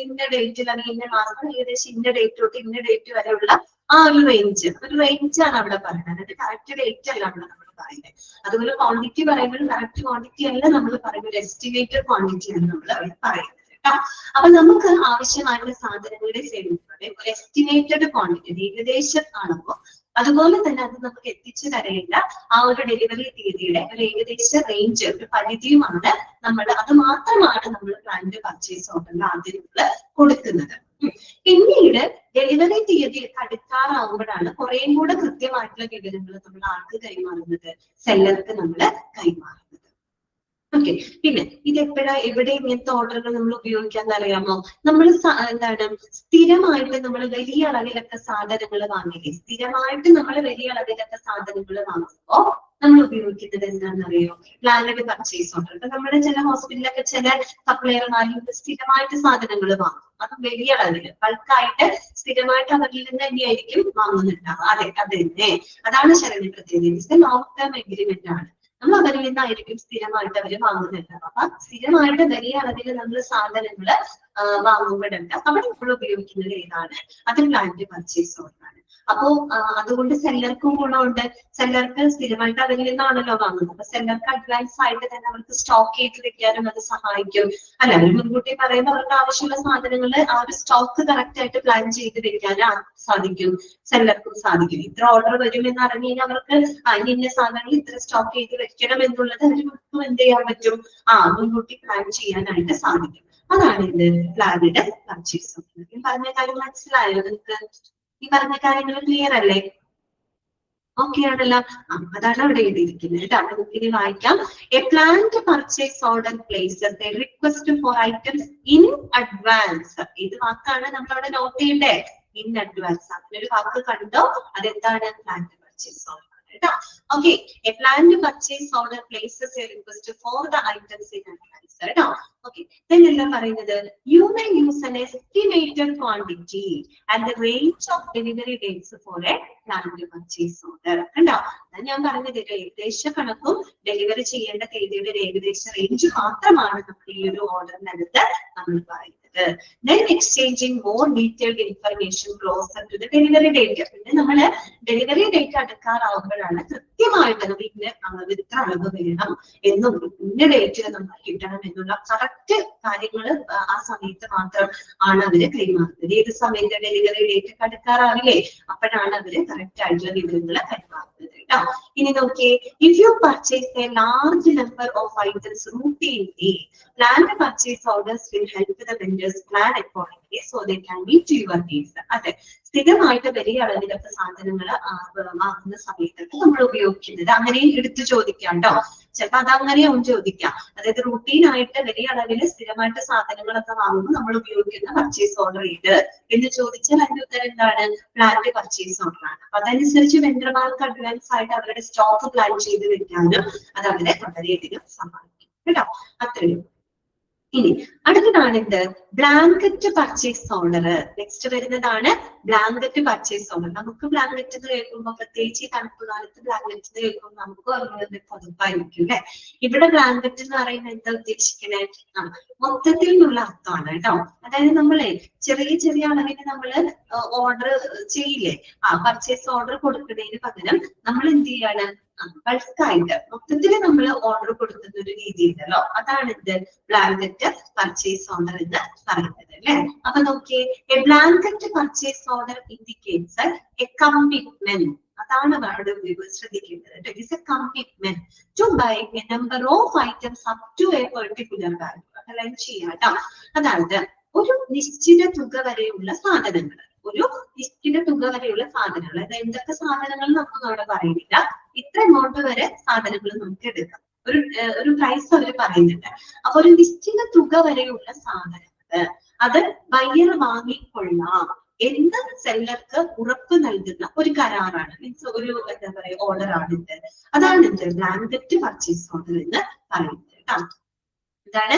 ഇന്ന ഡേറ്റിൽ അല്ലെങ്കിൽ ഇന്ന മാസം ഏകദേശം ഇന്ന ഡേറ്റ് തൊട്ട് ഇന്ന ഡേറ്റ് വരെയുള്ള ആ ഒരു റേഞ്ചാണ് അവിടെ പറയുന്നത്. അത് കറക്റ്റ് ഡേറ്റ് അല്ല അവിടെ നമ്മൾ പറയുന്നത്. അതുപോലെ ക്വാണ്ടിറ്റി പറയുമ്പോൾ കറക്റ്റ് ക്വാണ്ടിറ്റി അല്ല നമ്മൾ പറയുന്നത്, ഒരു എസ്റ്റിമേറ്റഡ് ക്വാണ്ടിറ്റി ആണ് നമ്മൾ അവിടെ പറയുന്നത് കേട്ടോ. അപ്പൊ നമുക്ക് ആവശ്യമായിട്ടുള്ള സാധനങ്ങളുടെ സേവനങ്ങളുടെ ഒരു എസ്റ്റിമേറ്റഡ് ക്വാണ്ടിറ്റി, ഏകദേശം കാണുമ്പോൾ അതുപോലെ തന്നെ അത് നമുക്ക് എത്തിച്ചു തരേണ്ട ആ ഒരു ഡെലിവറി തീയതിയുടെ ഒരു ഏകദേശ റേഞ്ച്, ഒരു പരിധിയുമാണ് നമ്മൾ, അത് മാത്രമാണ് നമ്മൾ പ്ലാന്റ് പർച്ചേസ് ഓർഡറിൽ ആദ്യം നമ്മൾ കൊടുക്കുന്നത്. പിന്നീട് ഡെലിവറി തീയതി അടുക്കാറാവുമ്പോഴാണ് കുറേയും കൂടെ കൃത്യമായിട്ടുള്ള വിവരങ്ങൾ നമ്മൾ ആർക്ക് കൈമാറുന്നത്, സെല്ലർക്ക് നമ്മൾ കൈമാറുന്നത്. ഓക്കെ, പിന്നെ ഇത് എവിടെ ഇങ്ങനത്തെ ഓർഡറുകൾ നമ്മൾ ഉപയോഗിക്കാന്ന് അറിയാമോ? നമ്മൾ എന്താണ് സ്ഥിരമായിട്ട് നമ്മൾ വലിയ അളവിലൊക്കെ സാധനങ്ങൾ വാങ്ങില്ലേ, സ്ഥിരമായിട്ട് നമ്മൾ വലിയ അളവിലൊക്കെ സാധനങ്ങൾ വാങ്ങുമ്പോ നമ്മൾ ഉപയോഗിക്കുന്നത് എന്താണെന്നറിയോ, പ്ലാനഡ് പർച്ചേസ് ഓർഡർ. ഇപ്പൊ നമ്മുടെ ചില ഹോസ്പിറ്റലിലൊക്കെ ചില സപ്ലയർമാരിൽ സ്ഥിരമായിട്ട് സാധനങ്ങൾ വാങ്ങും, അത് വലിയ അളവിൽ ബൾക്കായിട്ട് സ്ഥിരമായിട്ട് അവരിൽ നിന്ന് തന്നെയായിരിക്കും വാങ്ങുന്നുണ്ടാവുക. അതെ തന്നെ, അതാണ് ശരണ്യ പ്രത്യേകത. ലോങ് ടേം എഗ്രിമെന്റ് ആണ്, നമ്മൾ അവരിൽ നിന്നായിരിക്കും സ്ഥിരമായിട്ട് അവർ വാങ്ങുന്നുണ്ടാവും. അപ്പൊ സ്ഥിരമായിട്ട് വലിയ അളവിൽ നമ്മൾ സാധനങ്ങള് വാങ്ങുമ്പോഴുണ്ട് അവിടെ നമ്മൾ ഉപയോഗിക്കുന്നത് ഏതാണ്, അത് പ്ലാന്റ് പർച്ചേസ് ഓർഡർ ആണ്. അപ്പോ അതുകൊണ്ട് സെല്ലർക്കും ഗുണമുണ്ട്. സെല്ലർക്ക് സ്ഥിരമായിട്ട് അവരിൽ നിന്നാണല്ലോ വാങ്ങുന്നത്. അപ്പൊ സെല്ലർക്ക് അഡ്വാൻസ് ആയിട്ട് തന്നെ അവർക്ക് സ്റ്റോക്ക് ചെയ്ത് വെക്കാനും അത് സഹായിക്കും. അല്ല, അവർ മുൻകൂട്ടി പറയുമ്പോൾ അവർക്ക് ആവശ്യമുള്ള സാധനങ്ങൾ ആ ഒരു സ്റ്റോക്ക് കറക്റ്റ് ആയിട്ട് പ്ലാൻ ചെയ്ത് വെക്കാനും സാധിക്കും, സെല്ലർക്കും സാധിക്കും. ഇത്ര ഓർഡർ വരുമെന്ന് അറിഞ്ഞു കഴിഞ്ഞാൽ അവർക്ക് ഇന്ന സാധനങ്ങൾ ഇത്ര സ്റ്റോക്ക് ചെയ്ത് വെക്കണം എന്നുള്ളത് അവർക്ക് എന്ത് ചെയ്യാൻ പറ്റും, മുൻകൂട്ടി പ്ലാൻ ചെയ്യാനായിട്ട് സാധിക്കും. അതാണ് ഇത് പ്ലാനഡ് പർച്ചേസ് ഓർഡർ. ഈ പറഞ്ഞ കാര്യം മനസ്സിലായോ നിങ്ങൾക്ക്? ഈ പറഞ്ഞ കാര്യങ്ങൾ ക്ലിയർ അല്ലേ? ഓക്കെ ആണല്ലോ. അതാണ് അവിടെ എഴുതിയിരിക്കുന്നത് കേട്ടോ. നമുക്ക് ഇനി വായിക്കാം. A plant purchase order places A request for items in advance. ഇത് വാക്കാണ് നമ്മൾ അവിടെ നോട്ട് ചെയ്യണ്ടേ, ഇൻ അഡ്വാൻസ്. അങ്ങനെ ഒരു വാക്ക് കണ്ടോ, അതെന്താണ് പ്ലാന്റ് പർച്ചേസ് ഓർഡർ കേട്ടോ. Okay, A plant purchase order places A request for the items in advance കേട്ടോ. ഓക്കെ, എന്താ പറയുന്നത്, you may use an estimated quantity and the range of delivery dates for a planned purchase order. കണ്ടോ, ഞാൻ പറഞ്ഞത് ഏകദേശ കണക്കും delivery ചെയ്യേണ്ട തീയതിയുടെ ഒരു ഏകദേശ റേഞ്ച് മാത്രമാണ് നമ്മൾ ഈ ഒരു ഓർഡറിനകത്ത് നമ്മൾ പറയുന്നത്. Then exchanging more detailed information closer to the delivery date. പിന്നെ നമ്മള് ഡെലിവറി ഡേറ്റ് അടുക്കാറാവുമ്പോഴാണ് കൃത്യമായിട്ട് നമ്മൾ ഇത്ര അളവ് വേണം എന്നും ഇന്ന ഡേറ്റിൽ നമുക്ക് കിട്ടണം എന്നുള്ള കറക്റ്റ് കാര്യങ്ങൾ ആ സമയത്ത് മാത്രം ആണ് അവര് കൈമാറുന്നത്. ഏത് സമയത്ത് ഡെലിവറി ഡേറ്റ് അടുക്കാറാവില്ലേ, അപ്പോഴാണ് അവര് കറക്റ്റ് ആയിട്ടുള്ള വിവരങ്ങൾ കൈമാറുന്നത് കേട്ടോ. ഇനി നോക്കിയേ, if you purchase A large number of items routinely, planned purchase orders will help the vendors plan accordingly so they can meet your needs. അതെ, സ്ഥിരമായിട്ട് വലിയ അളവിലൊക്കെ സാധനങ്ങൾ വാങ്ങുന്ന സമയത്തൊക്കെ നമ്മൾ ഉപയോഗിക്കുന്നത് അങ്ങനെയും എടുത്തു ചോദിക്കാം കേട്ടോ. ചിലപ്പോ അതങ്ങനെയും ചോദിക്കാം. അതായത് റൂട്ടീനായിട്ട് വലിയ അളവിൽ സ്ഥിരമായിട്ട് സാധനങ്ങളൊക്കെ വാങ്ങുമ്പോൾ നമ്മൾ ഉപയോഗിക്കുന്ന പർച്ചേസ് ഓർഡർ ചെയ്ത് എന്ന് ചോദിച്ചാൽ അതിന്റെ ഉത്തരം എന്താണ്, പ്ലാന്റ് പർച്ചേസ് ഓർഡർ ആണ്. അപ്പൊ അതനുസരിച്ച് വെണ്ടർമാർക്ക് അഡ്വാൻസ് ആയിട്ട് അവരുടെ സ്റ്റോക്ക് പ്ലാൻ ചെയ്ത് വെക്കാനും അത് അവരെ വളരെയധികം സഹായിക്കും കേട്ടോ. അത്രയും. ഇനി അടുത്തതാണ് എന്ത്, ബ്ലാങ്കറ്റ് പർച്ചേസ് ഓർഡർ. നെക്സ്റ്റ് വരുന്നതാണ് ബ്ലാങ്കറ്റ് പർച്ചേസ് ഓർഡർ. നമുക്ക് ബ്ലാങ്കറ്റ് എന്ന് കേൾക്കുമ്പോൾ, പ്രത്യേകിച്ച് ഈ തണുപ്പ് കാലത്ത് ബ്ലാങ്കറ്റ് എന്ന് കേൾക്കുമ്പോൾ നമുക്ക് അറിയുന്നത് പുതപ്പായിരിക്കും അല്ലെ. ഇവിടെ ബ്ലാങ്കറ്റ് എന്ന് പറയുന്നത് എന്താ ഉദ്ദേശിക്കണേ? മൊത്തത്തിൽ നിന്നുള്ള അർത്ഥമാണ് കേട്ടോ. അതായത് നമ്മളെ ചെറിയ ചെറിയ അളവിന് നമ്മള് ഓർഡർ ചെയ്യില്ലേ, പർച്ചേസ് ഓർഡർ കൊടുക്കുന്നതിന് പകരം നമ്മൾ എന്ത് ചെയ്യാണ്, ബൾക്കായിട്ട് മൊത്തത്തില് നമ്മൾ ഓർഡർ കൊടുക്കുന്ന ഒരു രീതി ഉണ്ടല്ലോ, അതാണ് എന്ത് ബ്ലാങ്കറ്റ് പർച്ചേസ് ഓർഡർ എന്ന് പറയുന്നത് അല്ലെ. അപ്പൊ നോക്കിയേ, a blanket purchase order indicates a commitment. അതാണ് അവിടെ ശ്രദ്ധിക്കേണ്ടത്. It is a commitment to buy a number of items up to a particular value. അതെല്ലാം ചെയ്യാം കേട്ടോ. അതായത് ഒരു നിശ്ചിത തുക വരെയുള്ള സാധനങ്ങൾ, ഒരു നിശ്ചിത തുക വരെയുള്ള സാധനങ്ങൾ, അതായത് എന്തൊക്കെ സാധനങ്ങൾ നമുക്ക് അവിടെ പറയുന്നില്ല, ഇത്ര എമൗണ്ട് വരെ സാധനങ്ങൾ നമുക്ക് എടുക്കാം. ഒരു പ്രൈസ് അവർ പറയുന്നുണ്ട്. അപ്പൊ ഒരു നിശ്ചിത തുക വരെയുള്ള സാധനങ്ങൾ അത് ബയ്യർ വാങ്ങിക്കൊള്ളാം എന്ന് സെല്ലർക്ക് ഉറപ്പ് നൽകുന്ന ഒരു കരാറാണ്, മീൻസ് ഒരു എന്താ പറയാ ഓർഡർ ആണ് ഇത്. അതാണ് ഇത് ബ്ലാങ്കറ്റ് പർച്ചേസ് ഓർഡർ എന്ന് പറയുന്നത് കേട്ടോ. എന്താണ്?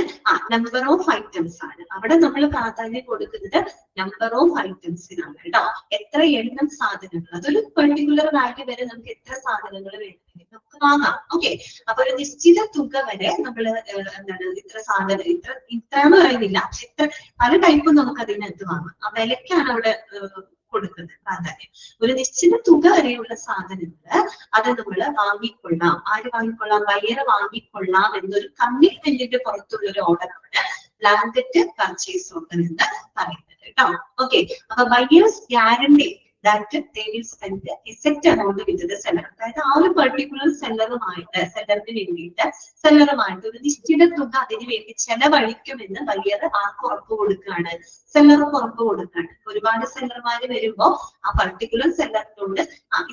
നമ്പർ ഓഫ് ഐറ്റംസ് ആണ്. അവിടെ നമ്മൾ പ്രാധാന്യം കൊടുക്കുന്നത് നമ്പർ ഓഫ് ഐറ്റംസിനാണ് കേട്ടോ. എത്ര എണ്ണം സാധനങ്ങൾ, അതൊരു പെർട്ടിക്കുലർ വാല്യൂ വരെ നമുക്ക് എത്ര സാധനങ്ങൾ വേണമെങ്കിൽ നമുക്ക് വാങ്ങാം. ഓക്കെ, അപ്പൊ ഒരു നിശ്ചിത തുക വരെ നമ്മൾ എന്താണ് ഇത്ര സാധനം, ഇത്ര എന്ന് പറയുന്നില്ല, എത്ര പല ടൈപ്പും നമുക്ക് അതിനകത്ത് വാങ്ങാം. ആ വിലക്കാണ് അവിടെ കൊടുക്കുന്നത് പ്രാധാന്യം. ഒരു നിശ്ചിത തുക വരെയുള്ള സാധനങ്ങൾ അത് നമ്മൾ വാങ്ങിക്കൊള്ളാം. ആര് വാങ്ങിക്കൊള്ളാം? ബയ്യർ വാങ്ങിക്കൊള്ളാം എന്നൊരു കമ്മിറ്റ്മെന്റിന്റെ പുറത്തുള്ള ഒരു ഓർഡറാണ് ബ്ലാങ്കറ്റ് പർച്ചേസ് ഓർഡർ എന്ന് പറയുന്നത് കേട്ടോ. ഓക്കെ, അപ്പൊ buyers guarantee that they will spend a set amount with the seller. അതായത് ആ ഒരു പെർട്ടിക്കുലർ സെല്ലറുമായിട്ട്, സെല്ലറിന് വേണ്ടിയിട്ട് സെല്ലറുമായിട്ട് ഒരു നിശ്ചിത തുക അതിന് വേണ്ടി ചെലവഴിക്കുമെന്ന് ബയ്യർ ആർക്ക് ഉറപ്പ് കൊടുക്കുകയാണ്? സെല്ലർക്ക് ഉറപ്പ് കൊടുക്കുകയാണ്. ഒരുപാട് സെല്ലർമാര് വരുമ്പോ ആ പെർട്ടിക്കുലർ സെല്ലറിനോട്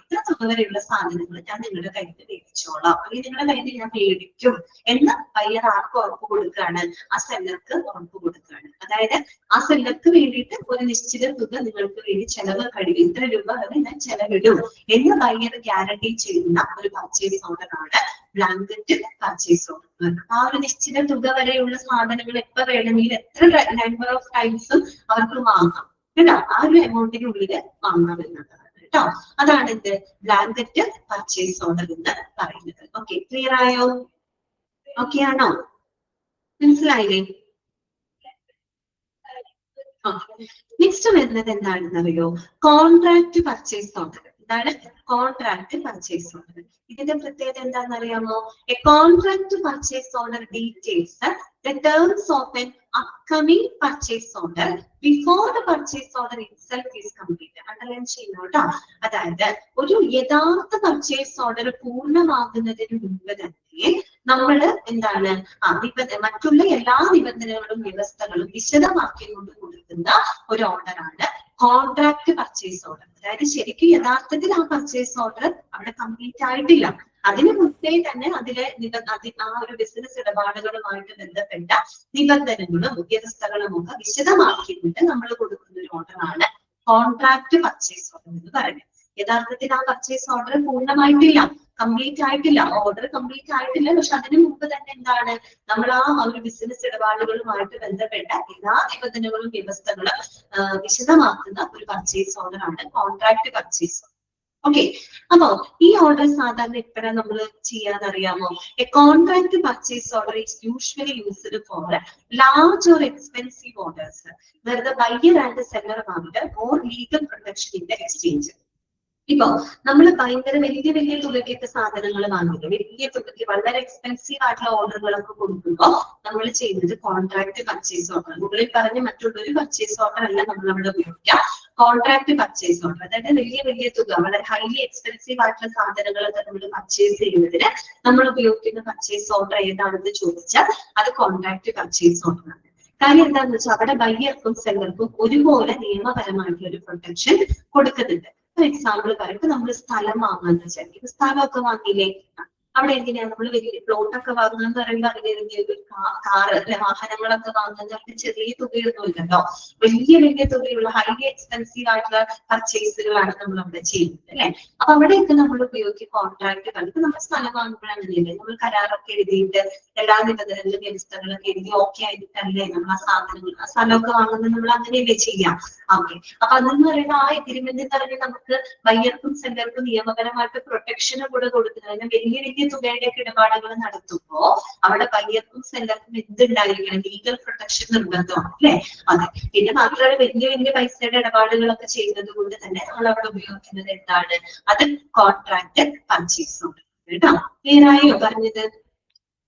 ഇത്ര തുക വരെയുള്ള സാധനങ്ങൾ ഞാൻ നിങ്ങളുടെ കയ്യിൽ മേടിച്ചോളാം, അല്ലെങ്കിൽ നിങ്ങളുടെ കയ്യിൽ ഞാൻ മേടിക്കും എന്ന് ബയ്യർ ആർക്ക് ഉറപ്പ് കൊടുക്കുകയാണ്? ആ സെല്ലർക്ക് ഉറപ്പ് കൊടുക്കുകയാണ്. അതായത് ആ സെല്ലർക്ക് വേണ്ടിയിട്ട് ഒരു നിശ്ചിത തുക നിങ്ങൾക്ക് വേണ്ടി ചെലവ് കഴിയും, ഇത്ര രൂപ വരെ ഞാൻ ചെലവിടും എന്ന് ബയ്യർ ഗ്യാരണ്ടി ചെയ്യുന്ന ഒരു പർച്ചേസ് ഓർഡർ ആണ് ബ്ലാങ്കറ്റ് പർച്ചേസ് ഓർഡർ. ആ ഒരു നിശ്ചിത തുക വരെയുള്ള സാധനങ്ങൾ എപ്പോ വേണമെങ്കിൽ എത്ര നമ്പർ ഓഫ് ടൈംസും അവർക്ക് വാങ്ങാം കേട്ടോ. ആ ഒരു എമൗണ്ടിനുള്ളിൽ വാങ്ങാം എന്നതാണ് കേട്ടോ. അതാണ് എന്ത് ബ്ലാങ്കറ്റ് പർച്ചേസ് ഓർഡർ എന്ന് പറയുന്നത്. ഓക്കെ, ക്ലിയർ ആയോ? ഓക്കെ ആണോ? മനസ്സിലായില്ലേ? നെക്സ്റ്റ് വരുന്നത് എന്താണെന്ന് അറിയോ? Contract purchase order. ഇതാണ് കോൺട്രാക്ട് പർച്ചേസ് ഓർഡർ. ഇതിന്റെ പ്രത്യേകത എന്താണെന്ന് അറിയാമോ? A contract purchase order details the terms of an upcoming purchase order before the purchase order itself is completed. Underline ചെയ്യുന്നു കേട്ടോ. അതായത് ഒരു യഥാർത്ഥ പർച്ചേസ് ഓർഡർ പൂർണ്ണമാകുന്നതിന് മുമ്പ് തന്നെ നമ്മൾ എന്താണ് മറ്റുള്ള എല്ലാ നിബന്ധനകളും വ്യവസ്ഥകളും വിശദമാക്കിക്കൊണ്ട് കൊടുക്കുന്ന ഒരു ഓർഡറാണ് കോൺട്രാക്ട് പർച്ചേസ് ഓർഡർ. അതായത് ശരിക്കും യഥാർത്ഥത്തിൽ ആ പർച്ചേസ് ഓർഡർ അവിടെ കംപ്ലീറ്റ് ആയിട്ടില്ല, അതിനു മുമ്പേ തന്നെ അതിലെ ആ ഒരു ബിസിനസ് ഇടപാടുകളുമായിട്ട് ബന്ധപ്പെട്ട നിബന്ധനകളും വ്യവസ്ഥകളും ഒക്കെ വിശദമാക്കിക്കൊണ്ട് നമ്മൾ കൊടുക്കുന്ന ഒരു ഓർഡറാണ് കോൺട്രാക്ട് പർച്ചേസ് ഓർഡർ എന്ന് പറയുന്നത്. യഥാർത്ഥത്തിൽ ആ പർച്ചേസ് ഓർഡർ പൂർണ്ണമായിട്ടില്ല, കംപ്ലീറ്റ് ആയിട്ടില്ല, ഓർഡർ കംപ്ലീറ്റ് ആയിട്ടില്ല, പക്ഷെ അതിനു മുമ്പ് തന്നെ എന്താണ് നമ്മൾ ആ ഒരു ബിസിനസ് ഇടപാടുകളുമായിട്ട് ബന്ധപ്പെട്ട എല്ലാ നിബന്ധനകളും വ്യവസ്ഥകളും വിശദമാക്കുന്ന ഒരു പർച്ചേസ് ഓർഡർ ആണ് കോൺട്രാക്ട് പർച്ചേസ് ഓർഡർ. ഓക്കെ, അപ്പോ ഈ ഓർഡർ സാധാരണ എപ്പോഴാണ് നമ്മൾ ചെയ്യാന്നറിയാമോ? A contract purchase order is usually used for large or expensive orders where the buyer and seller want more legal protection in the exchange. ഇപ്പൊ നമ്മൾ ഭയങ്കര വലിയ തുകയ്ക്കൊക്കെ സാധനങ്ങൾ വാങ്ങുന്നു, വലിയ തുകയ്ക്ക് വളരെ എക്സ്പെൻസീവ് ആയിട്ടുള്ള ഓർഡറുകളൊക്കെ കൊടുക്കുമ്പോൾ നമ്മൾ ചെയ്യുന്നത് കോൺട്രാക്ട് പർച്ചേസ് ഓർഡർ. മുകളിൽ പറഞ്ഞ മറ്റുള്ളൊരു പർച്ചേസ് ഓർഡർ അല്ല നമ്മൾ അവിടെ ഉപയോഗിക്കുക, കോൺട്രാക്ട് പർച്ചേസ് ഓർഡർ. അതായത് വലിയ തുക, വളരെ ഹൈലി എക്സ്പെൻസീവ് ആയിട്ടുള്ള സാധനങ്ങളൊക്കെ നമ്മൾ പർച്ചേസ് ചെയ്യുന്നതിന് നമ്മൾ ഉപയോഗിക്കുന്ന പർച്ചേസ് ഓർഡർ ഏതാണെന്ന് ചോദിച്ചാൽ അത് കോൺട്രാക്ട് പർച്ചേസ് ഓർഡർ ആണ്. കാര്യം എന്താണെന്ന് വെച്ചാൽ അവിടെ ബയ്യർക്കും സെല്ലർക്കും ഒരുപോലെ നിയമപരമായിട്ടുള്ള ഒരു പ്രൊട്ടക്ഷൻ കൊടുക്കുന്നുണ്ട്. ഫോർ എക്സാമ്പിൾ പറയുമ്പോൾ നമ്മൾ സ്ഥലം വാങ്ങാന്ന് വിചാരിക്കും, സ്ഥലമൊക്കെ വാങ്ങിയില്ലേ, അവിടെ എങ്ങനെയാ നമ്മൾ വലിയ പ്ലോട്ടൊക്കെ വാങ്ങുക എന്ന് പറയുമ്പോൾ അതിന് കാറ് അല്ലെ വാഹനങ്ങളൊക്കെ വാങ്ങുന്നവർക്ക് ചെറിയ തുകയൊന്നും ഇല്ലല്ലോ. വലിയ വലിയ തുകയുള്ള ഹൈലി എക്സ്പെൻസീവ് ആയിട്ടുള്ള പർച്ചേസുകളാണ് നമ്മൾ അവിടെ ചെയ്യുന്നത് അല്ലെ. അപ്പൊ അവിടെയൊക്കെ നമ്മൾ ഉപയോഗിക്കുന്ന കോൺട്രാക്ട് കണ്ടിട്ട് നമ്മൾ സ്ഥലം വാങ്ങുമ്പോഴാണെന്നില്ലേ നമ്മൾ കരാറൊക്കെ എഴുതിയിട്ട് എല്ലാ നിബന്ധനകളും വ്യവസ്ഥകളൊക്കെ എഴുതി ഓക്കെ ആയിട്ടല്ലേ നമ്മൾ ആ സാധനങ്ങൾ ആ സ്ഥലമൊക്കെ വാങ്ങുന്നത്. നമ്മൾ അങ്ങനെയല്ലേ ചെയ്യാം. ഓക്കെ, അപ്പൊ അതെന്ന് പറയുന്ന ആ എഗ്രിമെന്റ് എന്ന് പറഞ്ഞാൽ നമുക്ക് ബയ്യർക്കും സെല്ലർക്കും നിയമപരമായിട്ട് പ്രൊട്ടക്ഷനും കൂടെ കൊടുക്കുന്നത്. അതിന് വലിയ വലിയ തുകയുടെ ഇടപാടുകൾ നടത്തുമ്പോ അവിടെ ബയ്യർക്കും സെല്ലർക്കും എന്തുണ്ടായിരിക്കണം, ലീഗൽ പ്രൊട്ടക്ഷൻ നിർബന്ധമാണ് അല്ലെ. അതെ, പിന്നെ മാത്രമല്ല വലിയ വലിയ പൈസയുടെ ഇടപാടുകളൊക്കെ ചെയ്യുന്നത് കൊണ്ട് തന്നെ നമ്മൾ അവിടെ ഉപയോഗിക്കുന്നത് എന്താണ്, അത് കോൺട്രാക്ട് പർച്ചേസും. കേട്ടോ, ക്ലിയർ ആയോ പറഞ്ഞത്?